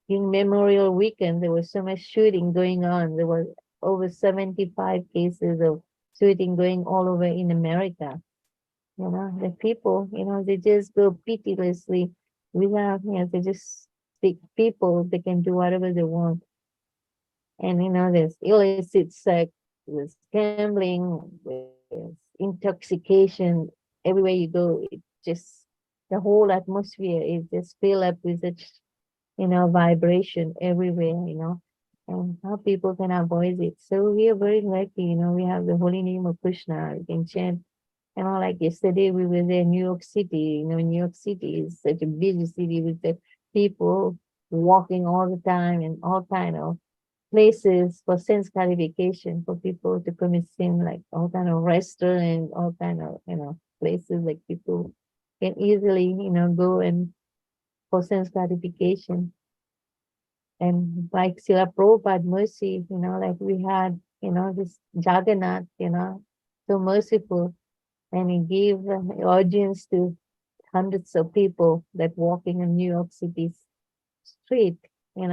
in Memorial Weekend, there was so much shooting going on. There was over 75 cases of shooting going all over in America. The people, they just go pitilessly without, they just pick people, they can do whatever they want. And, there's illicit sex, there's gambling, there's intoxication. Everywhere you go, it just, the whole atmosphere is just filled up with such, vibration everywhere, and how people can avoid it. So we are very lucky, we have the holy name of Krishna. We can chant, like yesterday we were there in New York City. New York City is such a busy city with the people walking all the time and all kind of places for sense gratification for people to commit sin, like all kind of restaurant, all kind of, places like people can easily, go and for sense gratification. And like Srila Prabhupada mercy, like we had, this Jagannath, so merciful, and he gave an audience to hundreds of people that walking in New York City's street, and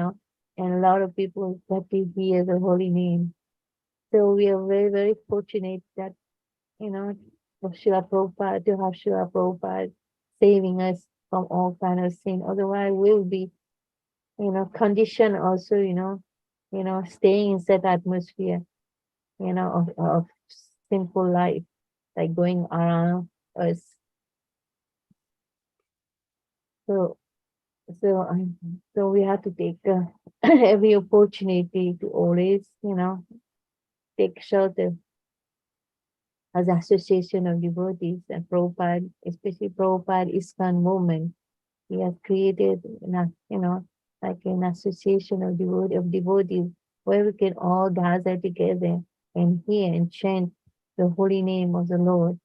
a lot of people got to hear the holy name. So we are very, very fortunate that, for Srila Prabhupada, to have Srila Prabhupada saving us from all kind of sin. Otherwise, we'll be, conditioned also, staying in that atmosphere, of sinful life, like going around us. So, so we have to take every opportunity to always, take shelter as association of devotees. And Prabhupada, especially Prabhupada ISKCON movement, he has created, like an association of devotees where we can all gather together and hear and chant the holy name of the Lord.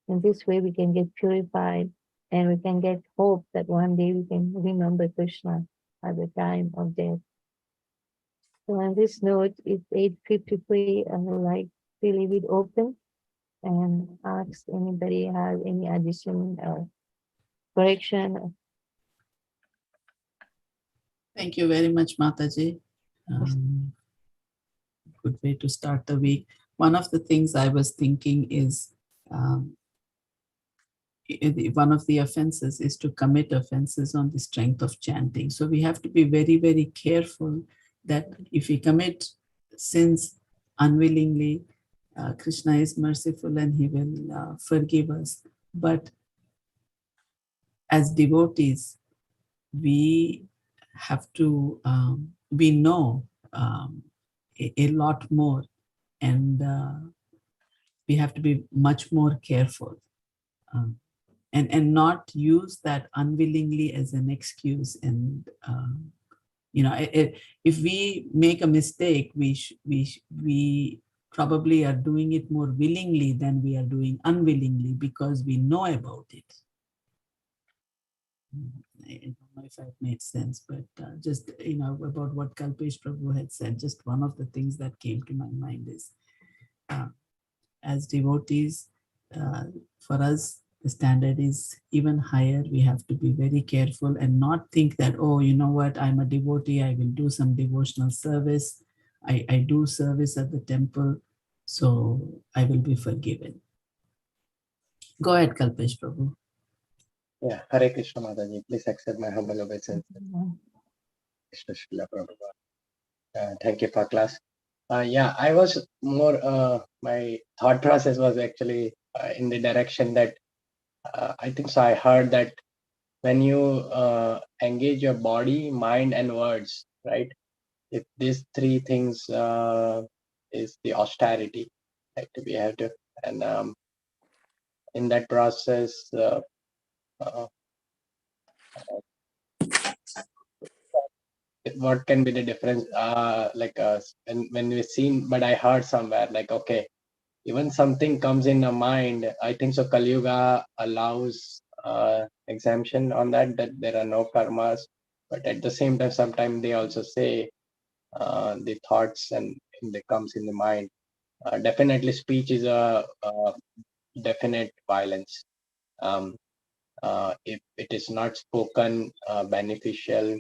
In this way, we can get purified and we can get hope that one day we can remember Krishna at the time of death. So on this note, it's 8:53. I would like to leave it open and ask anybody has any addition or correction. Thank you very much, Mataji. Good way to start the week. One of the things I was thinking is one of the offenses is to commit offenses on the strength of chanting. So we have to be very, very careful that if we commit sins unwillingly, Krishna is merciful and he will forgive us. But as devotees, we have to, we know a lot more, and we have to be much more careful. And not use that unwillingly as an excuse. And if we make a mistake, we probably are doing it more willingly than we are doing unwillingly because we know about it. I don't know if that made sense, but just about what Kalpesh Prabhu had said, just one of the things that came to my mind is as devotees, for us, the standard is even higher. We have to be very careful and not think that, oh, you know what, I'm a devotee, I will do some devotional service. I do service at the temple, so I will be forgiven. Go ahead, Kalpesh Prabhu. Yeah, Hare Krishna Mataji. Please accept my humble obeisance. Krishna Srila Prabhupada. Thank you for class. Yeah, I was more, my thought process was actually in the direction that I think so. I heard that when you engage your body, mind, and words, right? If these three things is the austerity, like we have to, and in that process, what can be the difference? When we've seen, but I heard somewhere like, okay, even something comes in a mind, I think so Kali Yuga allows exemption on that there are no karmas, but at the same time sometimes they also say the thoughts and they comes in the mind. Definitely speech is a definite violence. If it is not spoken, beneficial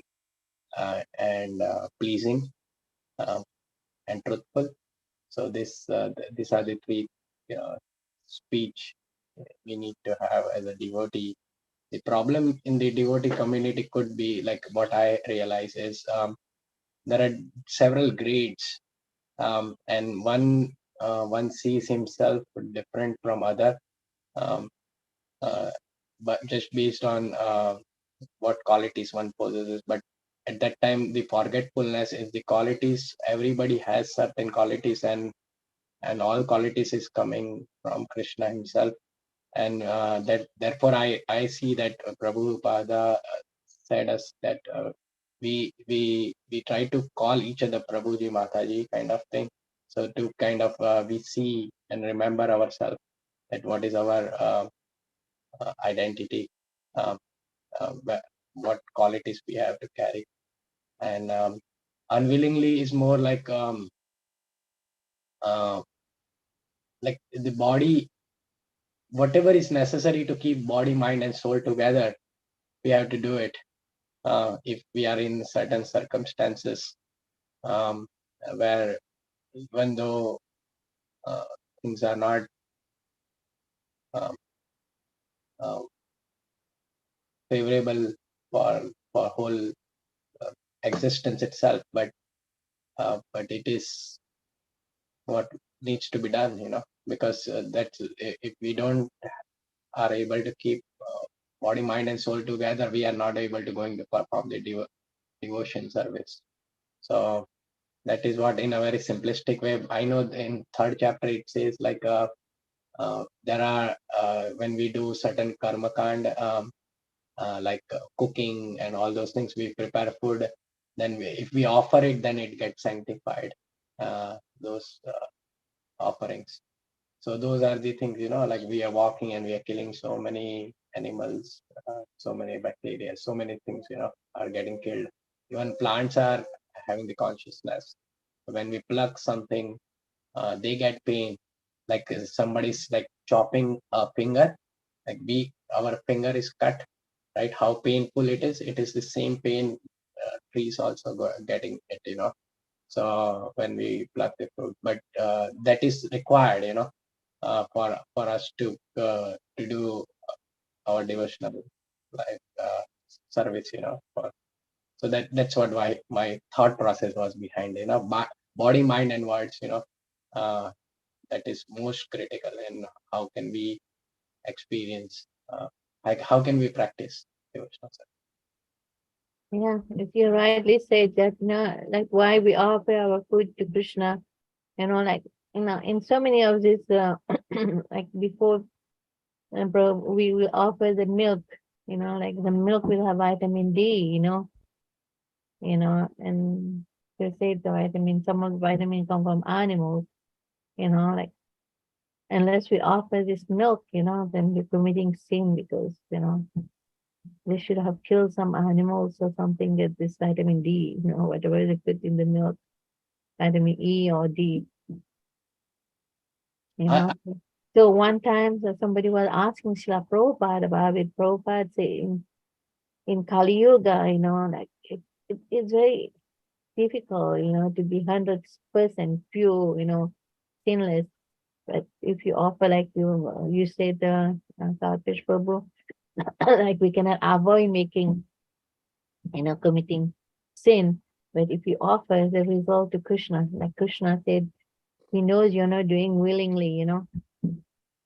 and pleasing and truthful. So these are the three speech we need to have as a devotee. The problem in the devotee community could be like what I realize is there are several grades, and one sees himself different from other, um, but just based on what qualities one possesses. But at that time, the forgetfulness is the qualities. Everybody has certain qualities, and all qualities is coming from Krishna himself. And that therefore I see that Prabhupada said us that we try to call each other Prabhuji, Mataji kind of thing. So to kind of we see and remember ourselves that what is our identity, um, what qualities we have to carry, and unwillingly is more like the body, whatever is necessary to keep body, mind, and soul together, we have to do it. If we are in certain circumstances um, where even though uh, things are not um, uh, favorable for whole existence itself, but it is what needs to be done, because that's if we don't are able to keep body, mind, and soul together, we are not able to going to perform the devotion service. So that is what, in a very simplistic way, I know in third chapter it says like there are when we do certain karma kand, cooking and all those things, we prepare food, then if we offer it, then it gets sanctified, those offerings. So those are the things, like we are walking and we are killing so many animals, so many bacteria, so many things, are getting killed. Even plants are having the consciousness. When we pluck something, they get pain. Like somebody's like chopping a finger, like our finger is cut, right? How painful it is. It is the same pain trees also getting it, So when we pluck the fruit, but that is required, for us to do our devotional life service, so that's what my thought process was behind, body, mind, and words, uh, that is most critical. And how can we experience, like how can we practice devotional service? Yeah, if you rightly said that, like why we offer our food to Krishna, like, in so many of these, like before, bro, we will offer the milk, like the milk will have vitamin D, and they say the vitamin, some of the vitamin come from animals, like unless we offer this milk, then we're committing sin because, they should have killed some animals or something, get this vitamin D, whatever they put in the milk, vitamin E or D, you I, know. So one time, so somebody was asking Srila Prabhupada about it. Prabhupada saying in Kali Yuga, like it's very difficult, to be 100% pure, sinless. But if you offer, like you said, Satish Prabhu, like we cannot avoid making, committing sin. But if you offer the result to Krishna, like Krishna said, he knows you're not doing willingly,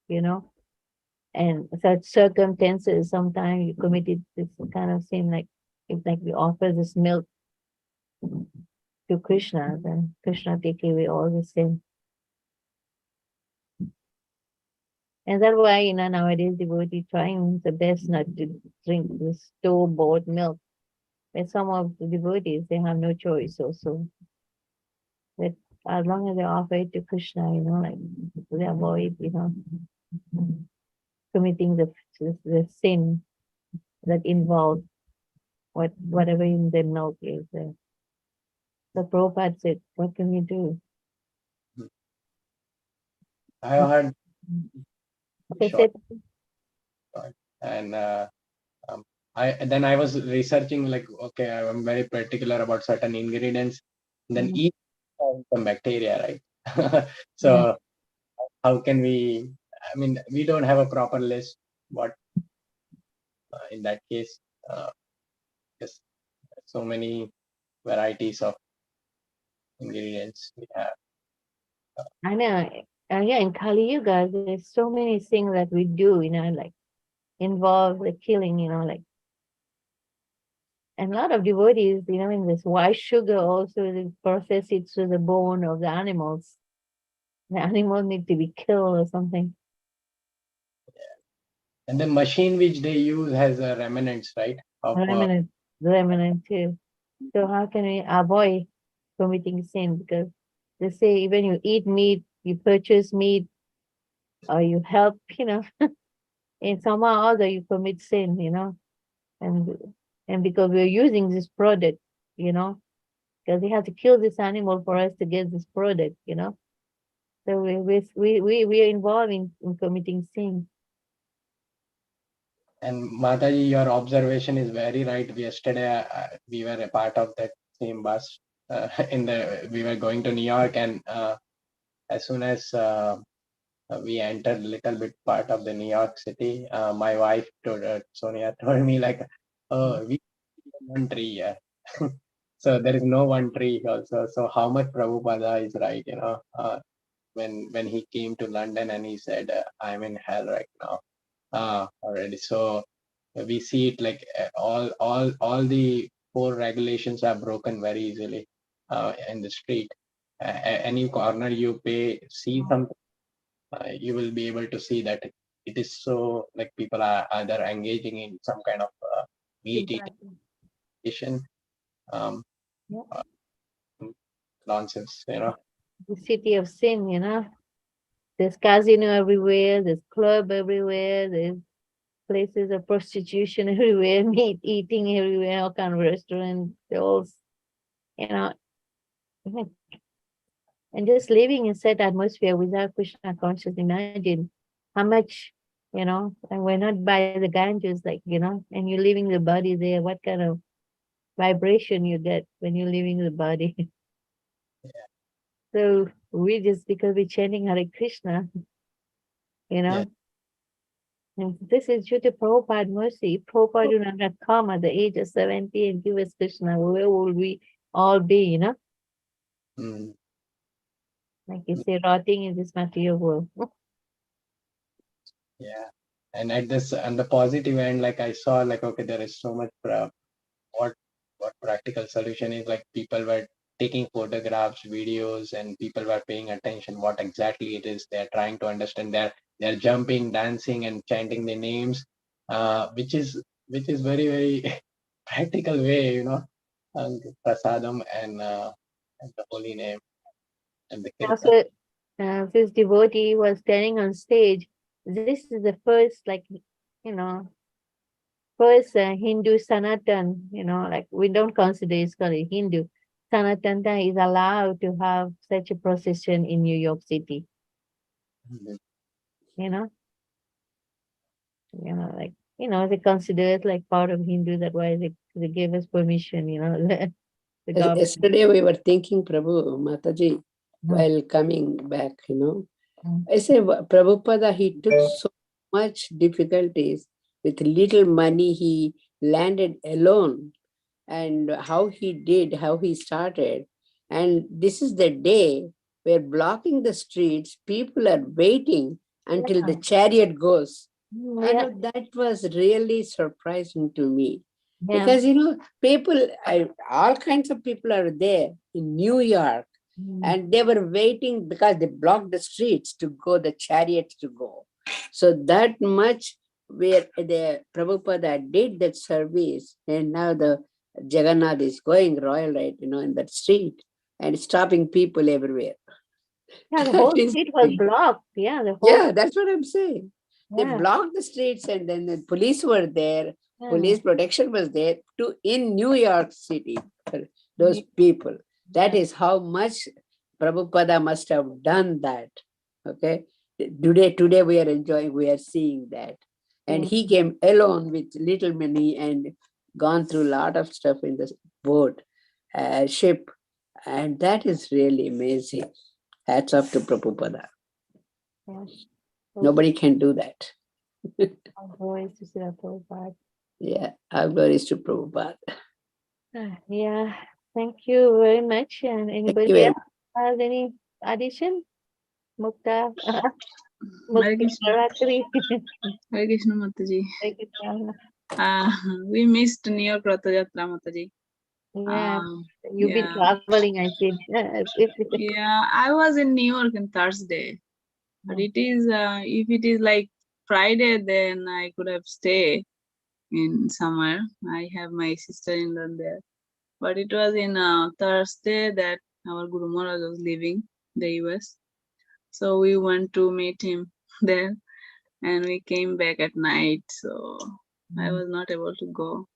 you know, and such circumstances, sometimes you committed this kind of sin, like if like we offer this milk to Krishna, then Krishna take away all the sin. And that's why, nowadays devotee trying the best not to drink this store-bought milk, And some of the devotees, they have no choice also. That as long as they offer it to Krishna, like they avoid, committing the sin that involves whatever in the milk is there. So Prabhupada said, what can we do? I have heard Okay, short, said, and I was researching, like, okay, I'm very particular about certain ingredients. Then each has some bacteria, right? So how can we? I mean, we don't have a proper list. What in that case? Yes, so many varieties of ingredients we have. I know. Yeah, in Kali Yuga, there's so many things that we do, like involve the killing, like, and a lot of devotees, in this white sugar also they process it through the bone of the animals. The animals need to be killed or something. And the machine which they use has remnants, right? Of Remnant too. So how can we avoid committing sin? Because they say even you eat meat, you purchase meat, or you help, in somehow or other you commit sin, and because we're using this product, because they have to kill this animal for us to get this product, So we are involved in committing sin. And Mataji, your observation is very right. Yesterday, we were a part of that same bus. We were going to New York, and as soon as we entered a little bit part of the New York City, my wife, Sonia, told me like, "Oh, we have one tree here." So there is no one tree also. So how much Prabhupada is right, when he came to London and he said, "I'm in hell right now." Already. So we see it like all the four regulations are broken very easily in the street. Any corner you see something, you will be able to see that it is so, like, people are either engaging in some kind of meat eating, um, Yeah. nonsense, The city of sin, There's casino everywhere, there's club everywhere, there's places of prostitution everywhere, meat eating everywhere, all kind of restaurants, they all, you know, and just living in such atmosphere without Krishna consciousness. Imagine how much, and we're not by the Ganges, like, and you're leaving the body there, what kind of vibration you get when you're leaving the body. So we just, because we're chanting Hare Krishna, Yeah. And this is due to Prabhupada mercy. Prabhupada would not come at the age of 70 and give us Krishna. Where would we all be, Mm. Like you say, rotting in this material world. Yeah. And on the positive end, like, I saw, like, okay, there is so much what practical solution is, like, people were taking photographs, videos, and people were paying attention what exactly it is they're trying to understand. They're jumping, dancing, and chanting the names, which is very, very practical way, and prasadam and the holy name and the kirtan. Also, this devotee was standing on stage. This is the first, like, first Hindu Sanatan, like we don't consider it's called a Hindu. Sanatana is allowed to have such a procession in New York City, Mhm. you know, like, they consider it like part of Hindu. That's why they gave us permission, the government. Yesterday we were thinking, Prabhu, Mataji, while coming back, I say, Prabhupada, he took so much difficulties. With little money, he landed alone. And how he started. And this is the day where blocking the streets, people are waiting until the chariot goes. And that was really surprising to me. Yeah. Because, people, all kinds of people are there in New York, and they were waiting because they blocked the streets to go, the chariots to go. So that much where the Prabhupada did that service, and now the Jagannath is going royal, right, in that street and stopping people everywhere. Yeah, the That whole is street was big. blocked. Yeah, the whole. Yeah, that's what I'm saying. They Yeah, blocked the streets, and then the police were there. yeah. Police protection was there in New York City for those people. That is how much Prabhupada must have done that. Okay. Today we are enjoying, we are seeing that. And he came alone with little money and gone through a lot of stuff in the boat, ship. And that is really amazing. Hats off to Prabhupada. Yeah. Nobody can do that. Our glories to Srila Prabhupada. Yeah, our glories to Prabhupada. Yeah, thank you very much. And Thank anybody you very else has any addition? Mukta, Hare Mukta Krishna. Garatri. Hare Krishna Mataji. Thank you, Prabhupada. We missed New York Ratha Yatra Mataji. Yeah, you've been Yeah. traveling, I said. Yeah, I was in New York on Thursday. But it is, if it is like Friday, then I could have stayed in somewhere. I have my sister-in-law there. But it was in Thursday that our Guru Maharaj was leaving the US. So we went to meet him there and we came back at night. So I was not able to go.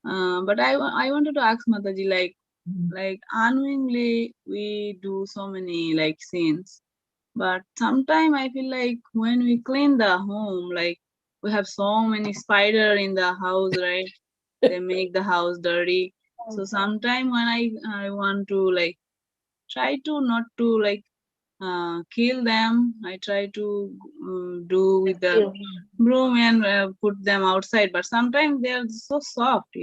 But I wanted to ask Mataji, like unknowingly we do so many like sins. But sometimes I feel like when we clean the home, like we have so many spider in the house, right? They make the house dirty. So sometimes when I want to like try to not to like kill them, I try to do with the broom and put them outside. But sometimes they are so soft,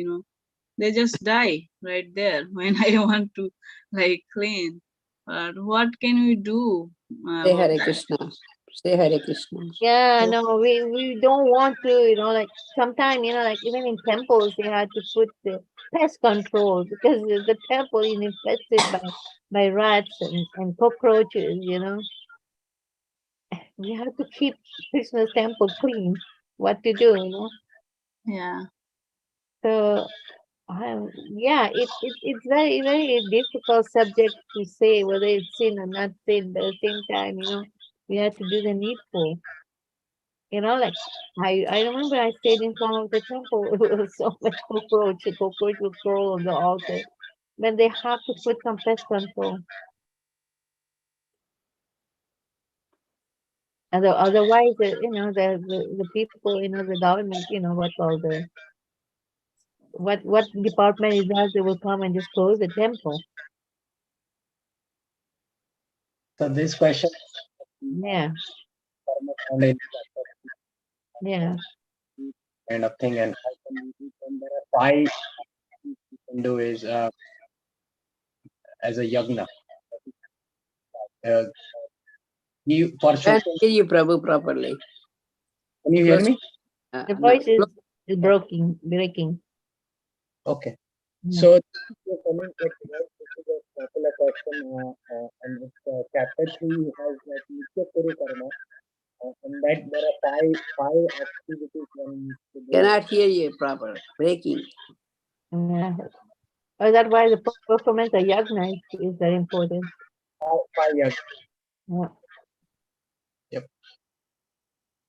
they just die right there when I want to like clean. But what can we do Say about Hare that? Krishna. Say Hare Krishna. Yeah, no, we don't want to, like sometimes, like even in temples, they had to put the pest control because the temple is infested by rats and cockroaches. We have to keep Krishna's temple clean. What to do? Yeah. So, yeah, it's very, very difficult subject to say whether it's sin or not sin, but at the same time, we have to do the needful. Like I remember I stayed in front of the temple. It was so much cockroach. The cockroach would crawl on the altar. Then they have to put some pest control. And otherwise, the people, the government, what department is that? They will come and just close the temple. So this question, Yeah, yeah. kind of thing, and there are 5 you can do is as a yagna. You for Can't social. hear you, Prabhu, properly. Can you hear Close. me? The No. voice is breaking. Okay. Yeah. So you're telling that this is a popular question, and it's chapter 3 has that Nitya Kuru Karma, and that there are five activities one needs to do. Cannot hear you proper. Breaking. Yeah. That's why the performance of yagna is very important. Five yagna. Yeah. Yep.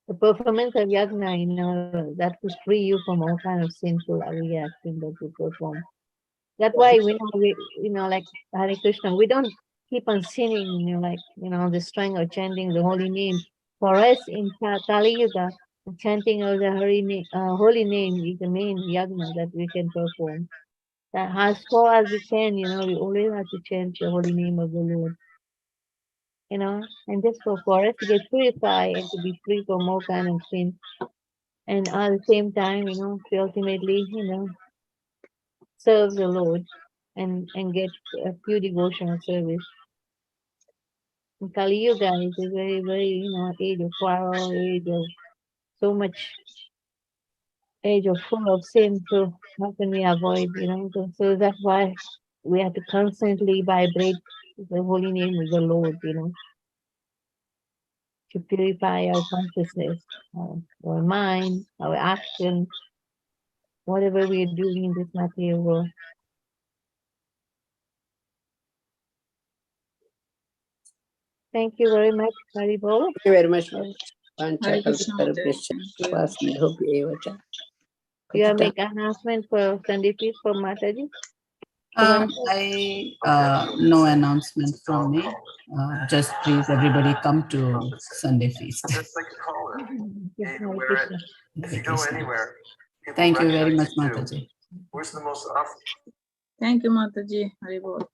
The performance of yagna, that will free you from all kind of sinful reaction that you perform. That's why like Hare Krishna, we don't keep on sinning, the strength of chanting the holy name. For us in Kali Yuga, the chanting of the holy name is the main yagna that we can perform. That as far as we can, we always have to chant the holy name of the Lord. And just for us to get purified and to be free from all kind of sin. And at the same time, to ultimately, serve the Lord and get a pure devotional service. In Kali Yuga is a very, very, age of quarrel, age of so much, age of full of sin. So how can we avoid, so that's why we have to constantly vibrate the holy name of the Lord, to purify our consciousness, our mind, our action. whatever we are doing in this material world. Thank you very much, Haribol. Thank you very much. Hare Krishna Mataji. Thank you. You are make announcement for Sunday feast for Mataji? No announcement from me. Just please everybody come to Sunday feast. Thank you very much, Mataji. Thank you, Mataji. Haribol.